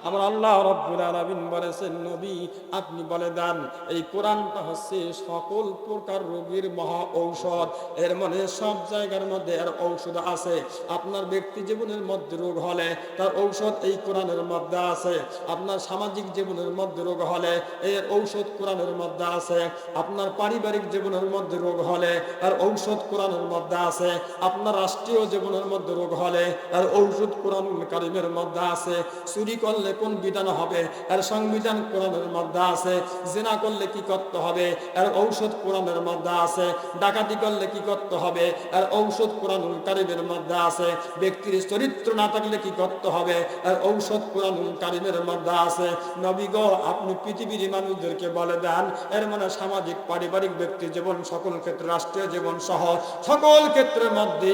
আমার আল্লাহ রাব্বুল আলামিন বলেছেন, নবী আপনি বলে দেন এই কোরআনটা হচ্ছে সকল প্রকার রোগের মহা ঔষধ। এর মানে সব জায়গার মধ্যে এর ঔষধ আছে। আপনার ব্যক্তি জীবনের মধ্যে রোগ হলে তার ঔষধ এই কোরআনের মধ্যে আছে। আপনার সামাজিক জীবনের মধ্যে রোগ হলে এর ঔষধ কোরআনের মধ্যে আছে। আপনার পারিবারিক জীবনের মধ্যে রোগ হলে আর ঔষধ কোরআনের মধ্যে আছে। আপনার রাষ্ট্রীয় জীবনের মধ্যে রোগ হলে আর ঔষধ কোরআনুল কারীমের মধ্যে আছে। চুরি করলে কোন বিধান হবে এর সংবিধান কোরআনের মধ্যে আছে। জিনা করলে কি করতে হবে এর ঔষধ কোরআনের মধ্যে আছে। ডাকাতি করলে কি করতে হবে এর ঔষধ কোরআনুল কারীমের মধ্যে আছে। ব্যক্তির চরিত্র না থাকলে কি করতে হবে এর ঔষধ কোরআনুল কারীমের মধ্যে আছে। নবী গো আপনি পৃথিবীর মানুষদেরকে বলে দেন, এর মানে সামাজিক, পারিবারিক, ব্যক্তি জীবন, সকল ক্ষেত্রে, রাষ্ট্রীয় জীবন সহ সকল ক্ষেত্রের মধ্যে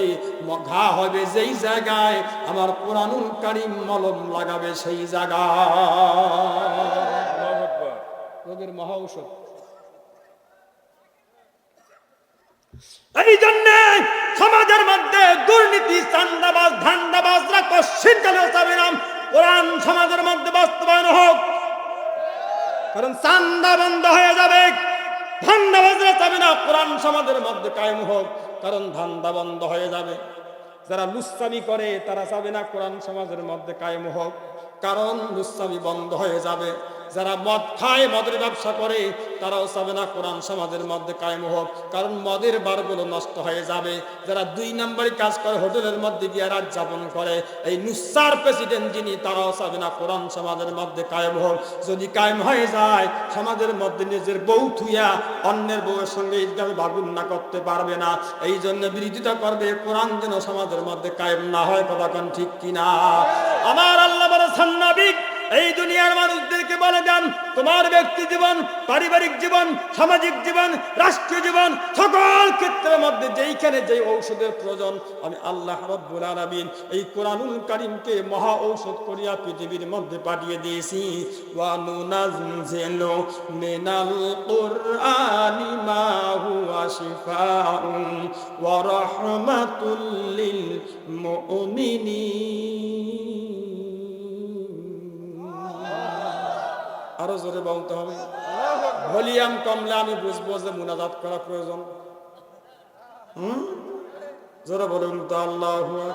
ঘা হবে যেই জায়গায় আমার কোরআনুল কারীম মলম লাগাবে সেই জায়গা রোগের মহা ঔষধ। এই জন্য সমাজের মধ্যে দুর্নীতি, চান্দাবাজ, ধান্দাবাজরা কশিন কালে যাবে না। কোরআন সমাজের মধ্যে বাস্তবায়ন হোক, কারণ চান্দা বন্ধ হয়ে যাবে, ধান্দাবাজরা যাবে না। কোরআন সমাজের মধ্যে কায়েম হোক, কারণ ধান্দা বন্ধ হয়ে যাবে। যারা লুচ্চামি করে তারা যাবে না, কোরআন সমাজের মধ্যে কায়েম হোক, কারণ লুচ্চামি বন্ধ হয়ে যাবে। যারা মদ খায়, মদের ব্যবসা করে, তারাও চাবে না কোরআন সমাজের মধ্যে কায়েম হোক, কারণ মদের বারগুলো নষ্ট হয়ে যাবে। যারা 2 নম্বরই কাজ করে, হোটেলের মধ্যে গিয়ে রাত যাপন করে, এই নুসার প্রেসিডেন্ট যিনি, তারাও চাবে না কোরআন সমাজের মধ্যে কায়েম হোক। যদি কায়েম হয়ে যায়, সমাজের মধ্যে নিজের বউ থুইয়া অন্যের বউয়ের সঙ্গে ঈদগাহে ভাগুন না করতে পারবে না। এই জন্য বিরোধিতা করবে, কোরআন যেন সমাজের মধ্যে কায়েম না হয়। কথা কোন ঠিক কিনা? আমার আল্লাহ বলেছেন, নবী এই দুনিয়ার মানুষদেরকে বলে দেন, তোমার ব্যক্তি জীবন, পারিবারিক জীবন, সামাজিক জীবন, রাষ্ট্রীয় জীবন, সকল ক্ষেত্রের মধ্যে যেইখানে যেই ঔষধের প্রয়োজন, আমি আল্লাহ রাব্বুল আলামিন এই কোরআনুল কারীমকে মহা ঔষধ করিয়া পৃথিবীর মধ্যে পাঠিয়ে দিয়েছি। ওয়া নুনাজ্জিলু মিনাল কুরআনি মা হুয়া শিফাউন ওয়া রাহমাতুল লিল মুমিনিন। আরো জোরে বলতে হবে, ভলিউম কমলে আমি বুঝবো যে মুনাজাত করা প্রয়োজন। জোরে বলুন তো আল্লাহু আকবার।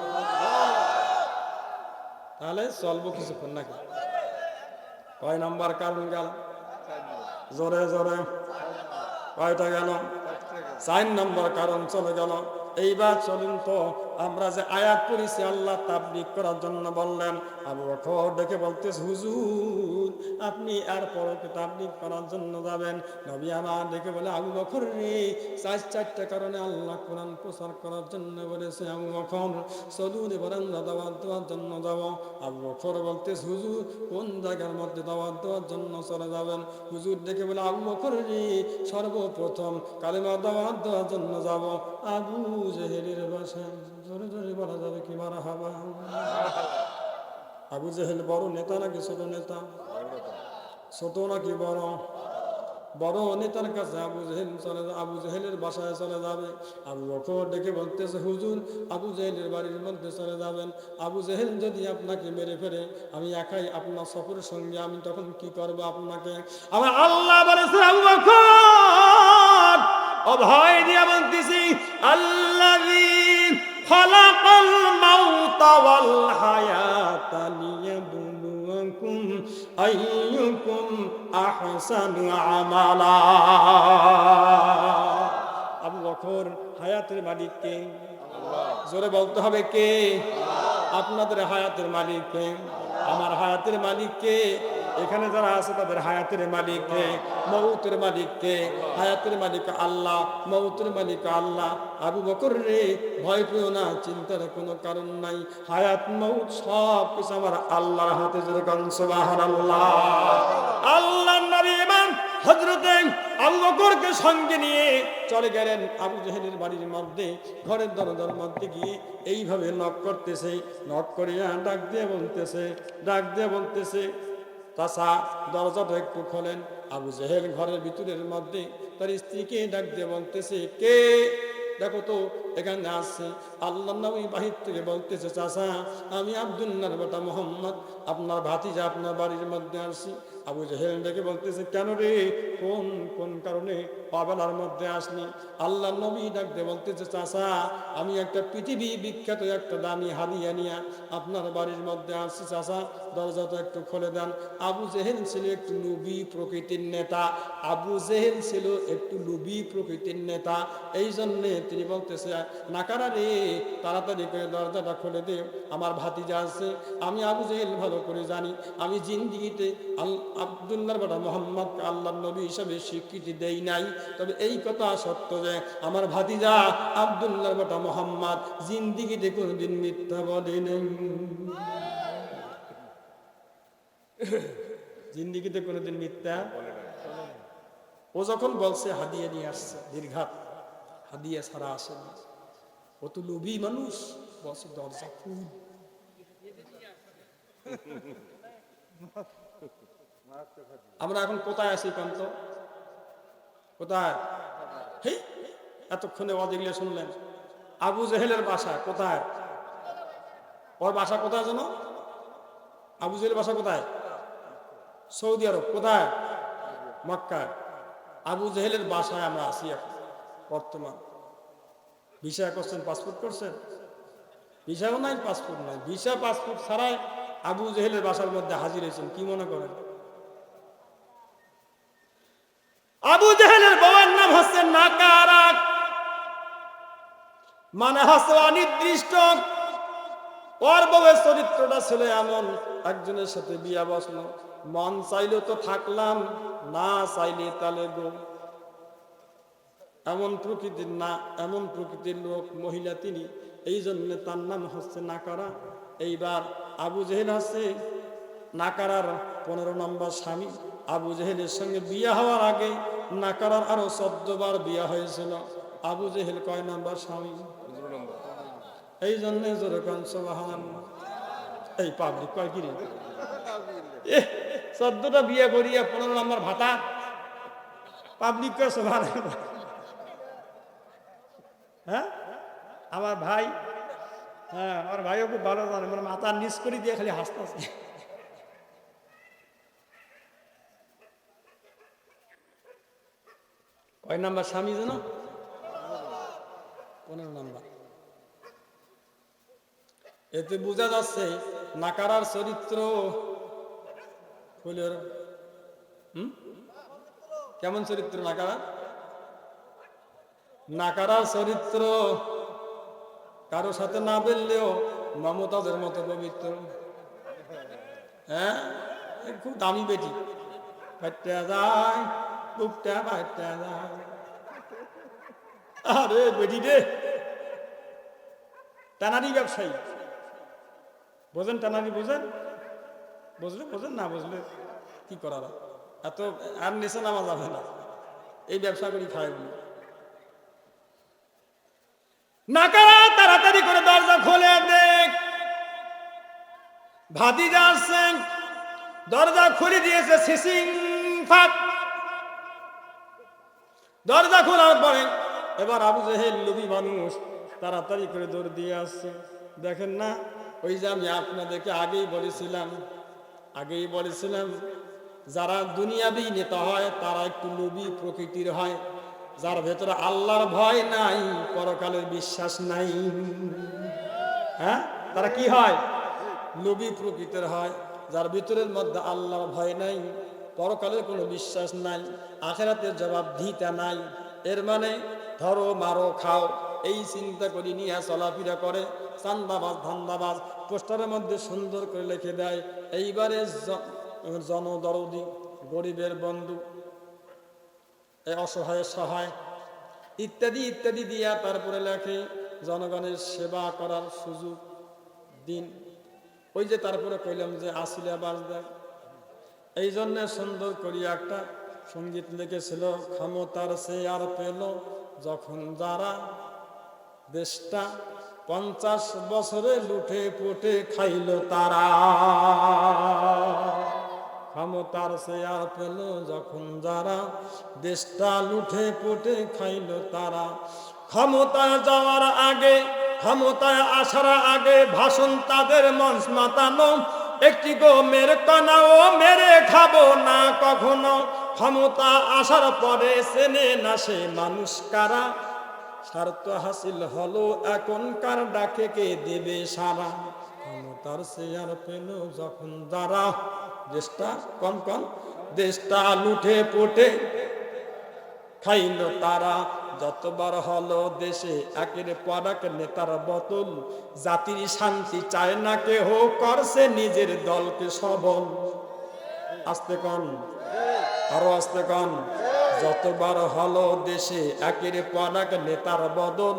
তাহলে চলবো কিছুক্ষণ নাকি? কয় নাম্বার কারণ গেল? জোরে জোরে কয়টা গেল? 4 নম্বর কারণ চলে গেল। এইবার চলুন তো আমরা যে আয়াত পড়েছি আল্লাহ তাবলীগ করার জন্য বললেন, আবু বকর ডেকে বলতেছে, হুজুর আপনি আর পরকে তাবলীগ করার জন্য যাবেন। নবী আমার ডেকে বলে, আবু বকর রে, 4টা কারণে আল্লাহ কোরআন প্রচার করার জন্য বলেছে। আবু বকর চলুন এবার আমরা দাওয়াত দেওয়ার জন্য যাব। আবু বকর বলতেছে, হুজুর কোন জায়গার মধ্যে দাওয়াত দেওয়ার জন্য চলে যাবেন? হুজুর ডেকে বলে, আবু বকর রে, সর্বপ্রথম কালেমা দাওয়াত দেওয়ার জন্য যাব আবু জেহেলের বাসায়। জোরে জোরে বলা যাবে কি মারহাবা? আবু জেহেল বড় নেতা নাকি ছোট নেতা? ছোট নাকি বড়? বড় নেতার কাছে আবু জেহেলের বাসায় চলে যাবে। আবু বকর ডেকে বলতেছে, হুজুর আবু জেহেলের বাড়ির মধ্যে চলে যাবেন। আবু জেহেল যদি আপনাকে মেরে ফেলে, আমি একাই আপনার সফরের সঙ্গে, আমি তখন কি করব আপনাকে? আমার আল্লাহ বলেছে, আবু বকর অভয় দিয়া বলতেছি, আল্লাযী খালাকাল মাউতা ওয়াল হায়াতা লিয়াবলুয়াকুম আইয়ুকুম আহসানু আমালা। আবু বকর হায়াতের মালিক কে? জোরে বলতে হবে কে? আপনাদের হায়াতের মালিক কে? আমার হায়াতের মালিক কে? এখানে যারা আছে তাদের হায়াতের মালিক কে? মউতের মালিক কে? হায়াতের মালিক আল্লাহ, মউতের মালিক আল্লাহ। আবু বকর রে, ভয় পেও না, চিন্তার কোনো কারণ নাই। হায়াত মউত সব কিছু আমার আল্লাহর হাতে। যেরকম সুবহানাল্লাহ। আল্লাহর নবী ইমাম হযরতে আবু বকরকে সঙ্গে নিয়ে চলে গেলেন আবু জেহেলের বাড়ির মধ্যে। ঘরের দরজার মধ্যে গিয়ে এইভাবে নক করতেছে, নক করিয়া ডাক দিয়ে বলতেছে, চাচা দরজাটা একটু খোলেন। আবু জেহেল ঘরের ভিতরের মধ্যে তার স্ত্রীকে ডাক দিয়ে বলতেছে, কে? দেখো তো এখানে আসছে। আল্লাহর নবী বাহির থেকে বলতেছে, চাচা আমি আব্দুল্লাহর বেটা মুহাম্মদ, আপনার ভাতিজা আপনার বাড়ির মধ্যে আসছি। আবু জেহেল ডেকে বলতেছে, কেন রে, কোন কারণে অবেলার মধ্যে আসনি? আল্লাহর নবী ডাক দিয়ে বলতেছে, চাচা আমি একটা পৃথিবী বিখ্যাত একটা দামি হাদিয়া নিয়ে আপনার বাড়ির মধ্যে আসছি। চাচা দরজাটা একটু খুলে দেন। আবু জেহেল ছিল একটু লোভী প্রকৃতির নেতা। এই জন্যে তিনি বলতেছে, নাকারা রে, তাড়াতাড়ি করে দরজাটা খুলে দে, আমার ভাতিজা আছে। আমি আবু জেহেল ভালো করে জানি, আমি জিন্দিগিতে আব্দুল্লাহর বেটা মুহাম্মদকে আল্লাহর নবী হিসাবে স্বীকৃতি দেই নাই। তবে এই কথা সত্য যে আমার ভাতিজা আব্দুল্লাহর বেটা মুহাম্মদ জিন্দিগিতে কোনোদিন মিথ্যা বলে নেই। জিন্দিগিতে কোনোদিন মিথ্যা। ও যখন বলছে হাদিয়া নিয়ে আসছে, দীর্ঘাত হাদিয়া ছাড়া আসে না। ও তো লোভী মানুষ, বলছে দরজা খুল। আমরা এখন কোথায় আছি কান্ত? কোথায়? এতক্ষণে অদিগলে শুনলেন আবু জেহেলের বাসা কোথায়? ওর বাসা কোথায় জানো? আবু জেহেলের বাসা কোথায়? সৌদি আরব। কোথায়? মক্কায়। আবু জেহেলের বাসায় আমরা আছি এখন বর্তমান। ভিসা করছেন, পাসপোর্ট করছেন? ভিসাও নাই, পাসপোর্ট নাই। ভিসা পাসপোর্ট ছাড়াই আবু জেহেলের বাসার মধ্যে হাজির হয়েছেন। কি মনে করেন? আবু জেহেলের বউয়ের নাম হচ্ছে নাকারা, মানে হচ্ছে অনির্দিষ্ট। ওর বউয়ের চরিত্রটা ছিল এমন, একজনের সাথে বিয়া বসলো, মন চাইলে তো থাকলাম, না চাইলে তালে গো। এমন প্রকৃতির লোক, মহিলা তিনি। এই জন্য তার নাম হচ্ছে নাকারা। এইবার আবু জেহেল হচ্ছে নাকারার 15 নম্বর স্বামী আবু জেহেলের সঙ্গে বিয়ে হওয়ার আগে নাকারার আরো 14 বার বিয়ে হয়েছিল। আবু জেহেল কয় নম্বর স্বামী? এই জন্য যেরকম সুবহানাল্লাহ। এই পাবলিক কয় কি রে, 14টা বিয়ে করিয়া 15 নম্বর ভাতা। পাবলিক কয় সুবহানাল্লাহ। হ্যাঁ, আমার ভাই, হ্যাঁ আমার ভাইও খুব ভালো জানে, মানে মাথা নিচ করে দিয়ে খালি হাসতেছে। কয় নাম্বার স্বামী যেন? 15 নাম্বার। এতে বোঝা যাচ্ছে নাকারার চরিত্র ফুলের কেমন চরিত্র নাকারা? নাকারার চরিত্র কারো সাথে না বললেও মমতাজের মতো পবিত্র। হ্যাঁ, খুব দামি বেটি, ফাইটা যায় বুকটা ফাইটা যায়। আরে বেটি রে, টানারি ব্যবসায়ী বোঝেন? টানারি বোঝেন? বুঝলে বোঝেন, না বুঝলে কি করার, এত আর নিচে নামা যাবে না, এই ব্যবসা করি খায় বলি। নাকারা তাড়াতাড়ি করে দরজা খোলে, দেখ ভাতিজা আসছে। দরজা খুলে দিয়েছে সিসিং ফাঁক। দরজা খোলার পরে এবার আবু জেহেল লোভী মানুষ তাড়াতাড়ি করে দৌড় দিয়ে আসছে। দেখেন না, ওই যে আমি আপনাদেরকে আগেই বলেছিলাম যারা দুনিয়াবী নেতা হয় তারা একটু লোভী প্রকৃতির হয়, যার ভেতরে আল্লাহর ভয় নাই, পরকালের বিশ্বাস নাই। হ্যাঁ, তারা কি হয়? লোভী প্রকৃতির হয়, যার ভিতরের মধ্যে আল্লাহর ভয় নাই, পরকালের কোনো বিশ্বাস নাই, আখিরাতের জবাবদিহিতা নাই। এর মানে ধরো মারো খাও এই চিন্তা করে নিয়ে চলাফেরা করে, চান্দাবাজ ধান্দাবাজ, পোস্টারের মধ্যে সুন্দর করে লিখে দেয় এইবারে জনদরদি, গরিবের বন্ধু, অসহায় সহায় ইত্যাদি ইত্যাদি দিয়া তারপরে লেখে জনগণের সেবা করার সুযোগ দিন। ওই যে তারপরে কইলাম যে আসিলা বাজদা, এই জন্য সুন্দর করিয়া একটা সঙ্গীত লিখেছিল, ক্ষমতার সে আর পেল যখন যারা দেশটা 50 বছরে লুটে পুটে খাইল তারা। ক্ষমতার সে আর পেল যখন যারা দেশটা লুটে পুটে খাইল তারা। ক্ষমতায় যাওয়ার আগে, ক্ষমতায় আসার আগে ভাষণ তাদের মঞ্চ মাতানো, একটি গমের কণাও মেরে খাবো না কখনো। ক্ষমতা আসার পরে চেনে না সে মানুষ কারা, স্বার্থ হাসিল হলো এখনকার ডাকে কে দেবে সারা। ক্ষমতার চেয়ার পেল যখন যারা দেশটা দেশটা লুটে পুটে খাইল তারা। যতবার হলো দেশে একের পর এক নেতার বদল, জাতির শান্তি চায় না কেহ, করছে নিজের দলকে সবল। আস্তে কন, আরো আস্তে কন। যতবার হলো দেশে একের পর এক নেতার বদল,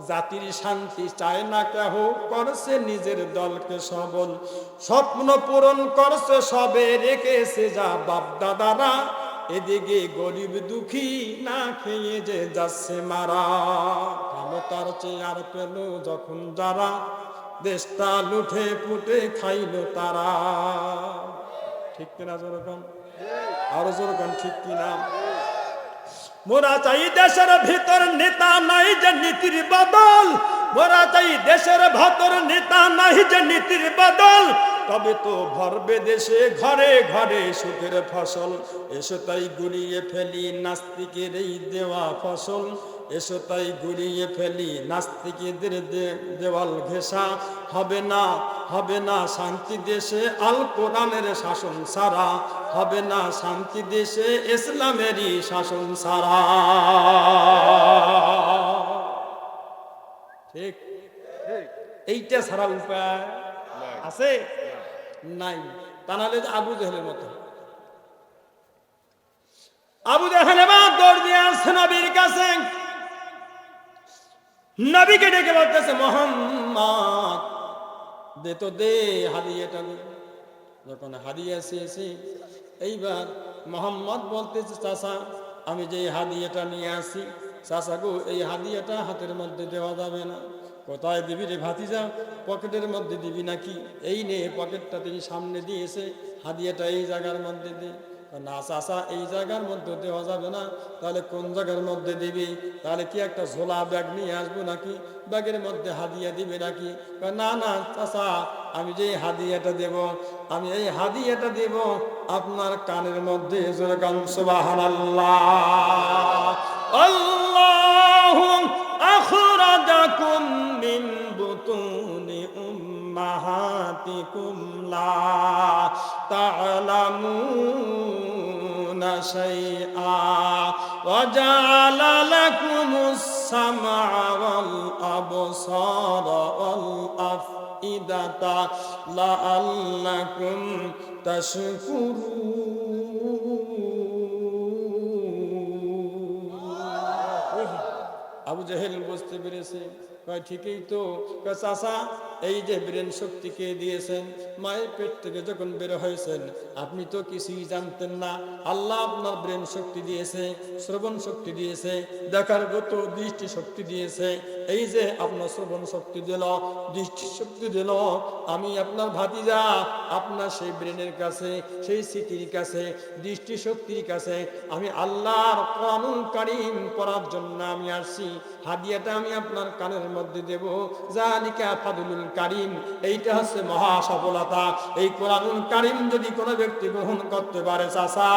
জাতির শান্তি চায় না কেহ, করছে নিজের দলকে সবল। স্বপ্ন পূরণ করছে সবে, রেখেছে যা বাপ দাদারা, এদিকে গরিব দুঃখী না খেয়ে যে যাচ্ছে মারা। ক্ষমতার চেয়ার পেল যখন যারা দেশটা লুটে পুটে খাইল তারা। ঠিক কিনা যেরকম, আরো যেরকম ঠিক কিনা? মোরা চাই দেশের ভিতর নেতা নাই যে নীতির বদল, মোরা চাই দেশের ভেতর নেতা নাই যে নীতির বদল, তবে তো ভরবে দেশে ঘরে ঘরে সুখের ফসল। এসো তাই গুড়িয়ে ফেলি নাস্তিকের এই দেওয়া ফসল, এসো তাই গুড়িয়ে ফেলি নাস্তিকদের দেওয়াল ঘেঁষা। হবে না শান্তি দেশে আল কোরআনের শাসন সারা, হবে না শান্তি দেশে ইসলামেরই শাসন সারা। ঠিক, এইটা ছাড়া উপায় আছে নাই। তা নাহলে আবু জেহেলের মতো। আবু জেহেল এবার দৌড় দিয়ে আসছে নবীর কাছে, নবীকে ডেকে বলতেছে মোহাম্মদ দে তো দে হাদিয়াটা দে। যখন হাদিয়া চেয়েছি, এইবার মোহাম্মদ বলতেছে, চাচা আমি যে হাদিয়াটা নিয়ে আসি, চাচা গো এই হাদিয়াটা হাতের মধ্যে দেওয়া যাবে না। কোথায় দিবি রে ভাতিজা? পকেটের মধ্যে দিবি নাকি? এই নে পকেটটা তিনি সামনে দিয়েছে, হাদিয়াটা এই জায়গার মধ্যে দে। না চাচা এই জায়গার মধ্যে দেওয়া যাবে না, তাহলে কোন জায়গার মধ্যে দিবি? তাহলে কি একটা ঝোলা ব্যাগ নিয়ে আসবো নাকি? ব্যাগের মধ্যে হাদিয়া দিবে নাকি? না না চাচা, আমি যে হাদিয়াটা দেব, আমি এই হাদিয়াটা দেব আপনার কানের মধ্যে। সুবহানাল্লাহ। আল্লাহু আখরাজাকুম মিন বুতুনি উম্মাহাতিকুম লা তা'লামুনা শাইআ ওয়া জা'আলা লাকুমুস সামআ ওয়াল আবসারা ওয়াল আফইদাতা লাআল্লাকুম তাশকুরুন। আবু জেহেল বুঝতে পেরেছে, কয় ঠিকই তো। কয় চাচা এই যে ব্রেন শক্তি কে দিয়েছেন? মায়ের পেট থেকে যখন বের হয়েছেন আপনি তো কিছুই জানতেন না। আল্লাহ আপনার ব্রেন শক্তি দিয়েছে, শ্রবণ শক্তি দিয়েছে, দেখার গত দৃষ্টি শক্তি দিয়েছে। এই যে আপনার শ্রবণ শক্তি দিল, দৃষ্টি শক্তি দিল, আমি আপনার ভাতিজা আপনার সেই ব্রেনের কাছে, সেই স্মৃতির কাছে, দৃষ্টি শক্তির কাছে আমি আল্লাহর কোরআনুল কারীম পড়ার জন্য আমি আসছি। হাদিয়াটা আমি আপনার কানের মধ্যে দেব। জালিকা ফাদলুল কারীম, এইটা হচ্ছে মহা সফলতা। এই কোরআনুল কারীম যদি কোনো ব্যক্তি গ্রহণ করতে পারে, চাচা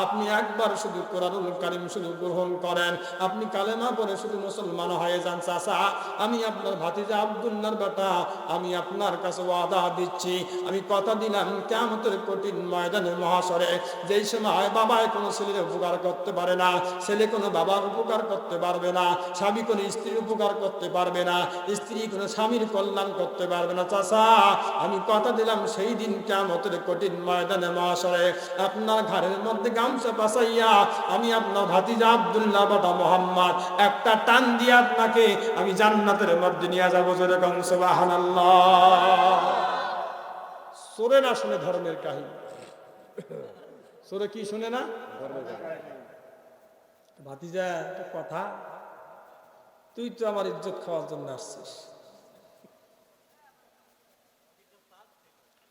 আপনি একবার শুধু কোরআনুল কারীম শুধু গ্রহণ করেন, আপনি কালেমা পড়ে শুধু মুসলমান হয়ে যান। চাচা আমি আপনার ভাতিজা আব্দুল্লাহর বেটা, আমি আপনার কাছে ওয়াদা দিচ্ছি, আমি কথা দিলাম কিয়ামতের কঠিন ময়দানে মহাশরে, যেই সময় বাবায় কোনো ছেলের উপকার করতে পারে না, ছেলে কোনো বাবার উপকার করতে পারবে না, স্বামী কোনো স্ত্রীর উপকার করতে পারবে না, স্ত্রী কোনো স্বামীর কল্যাণ করতে পারবে না। চাচা আমি কথা দিলাম সেই দিন কিয়ামতের কঠিন ময়দানে মহাশরে আপনার ঘরের মধ্যে গামছা পাছাইয়া আমি আপনার ভাতিজা আব্দুল্লাহ বাবা মোহাম্মদ একটা টান দিয়ে আপনাকে আমি জান্নাতের মধ্যে নিয়ে যাবো। যেরকম সুবহানাল্লাহ। সূরা না শুনে ধর্মের কাহিনী, সূরা কি শুনে না? ভাতিজা একটা কথা, তুই তো আমার ইজ্জত খাওয়ার জন্য আসছিস,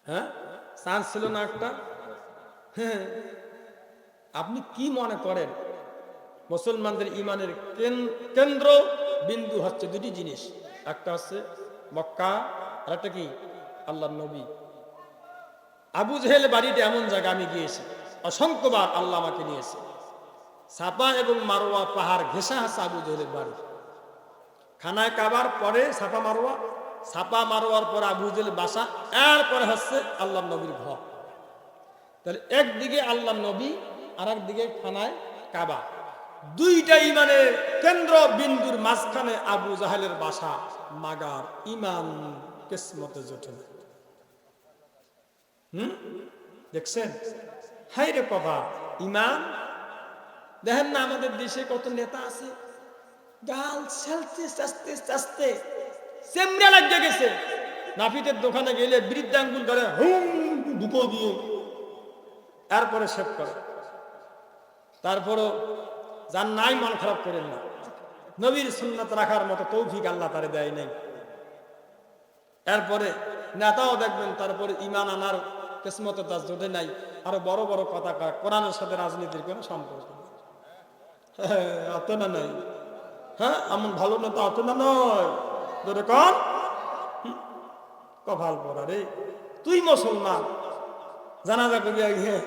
হ্যাঁ চান্স ছিল না একটা? হ্যাঁ, আপনি কি মনে করেন মুসলমানদের ইমানের কেন্দ্র বিন্দু হচ্ছে দুটি জিনিস, একটা হচ্ছে মক্কা আর একটা কি আল্লাহর নবী। আবু জেহেল বাড়িতে এমন জায়গা আমি গিয়েছি অসংখ্যবার, আল্লাহ আমাকে নিয়েছে। সাফা এবং মারওয়া পাহাড় ঘেঁষা আছে আবু জেহেলের বাড়ি। খানায় কাবার পরে সাফা মারওয়া, সাফা মারওয়ার পর আবু জেহেলের বাসা, এরপরে হচ্ছে আল্লাহ নবীর ঘর। তাহলে একদিকে আল্লাহ নবী আর একদিকে খানায় কাবা, দুইটা ইমানের কেন্দ্র বিন্দুর মাঝখানে আবু জাহেলের বাসা। মাগার ইমান কিসমতে জোটে না। দেখছেন হাই রে কথা, ইমান দেখেন না আমাদের দেশে কত নেতা আছে, গাল ছালতে চাচতে চাচতে চেমড়া লাগিয়ে গেছে। নাপিতের দোকানে গেলে বৃদ্ধাঙ্গুল ধরে হুম ঢুকো দিয়ে এরপরে শেভ করে। তারপরও যার নাই মন খারাপ করেন না, নবীর সুন্নাত রাখার মতো তৌফিক আল্লাহ তারে দেয় নাই। এরপরে নেতাও দেখবেন তারপরে ইমান আনার কিসমতে তার জোটে নাই, আরো বড় বড় কথা কয়, কোরআনের সাথে রাজনীতির কোনো সম্পর্ক অত না নাই। হ্যাঁ এমন ভালো নেতা অত না নয়, কন কপাল পড়া রে, তুই মুসলমান জানাজা করিয়া গিয়ে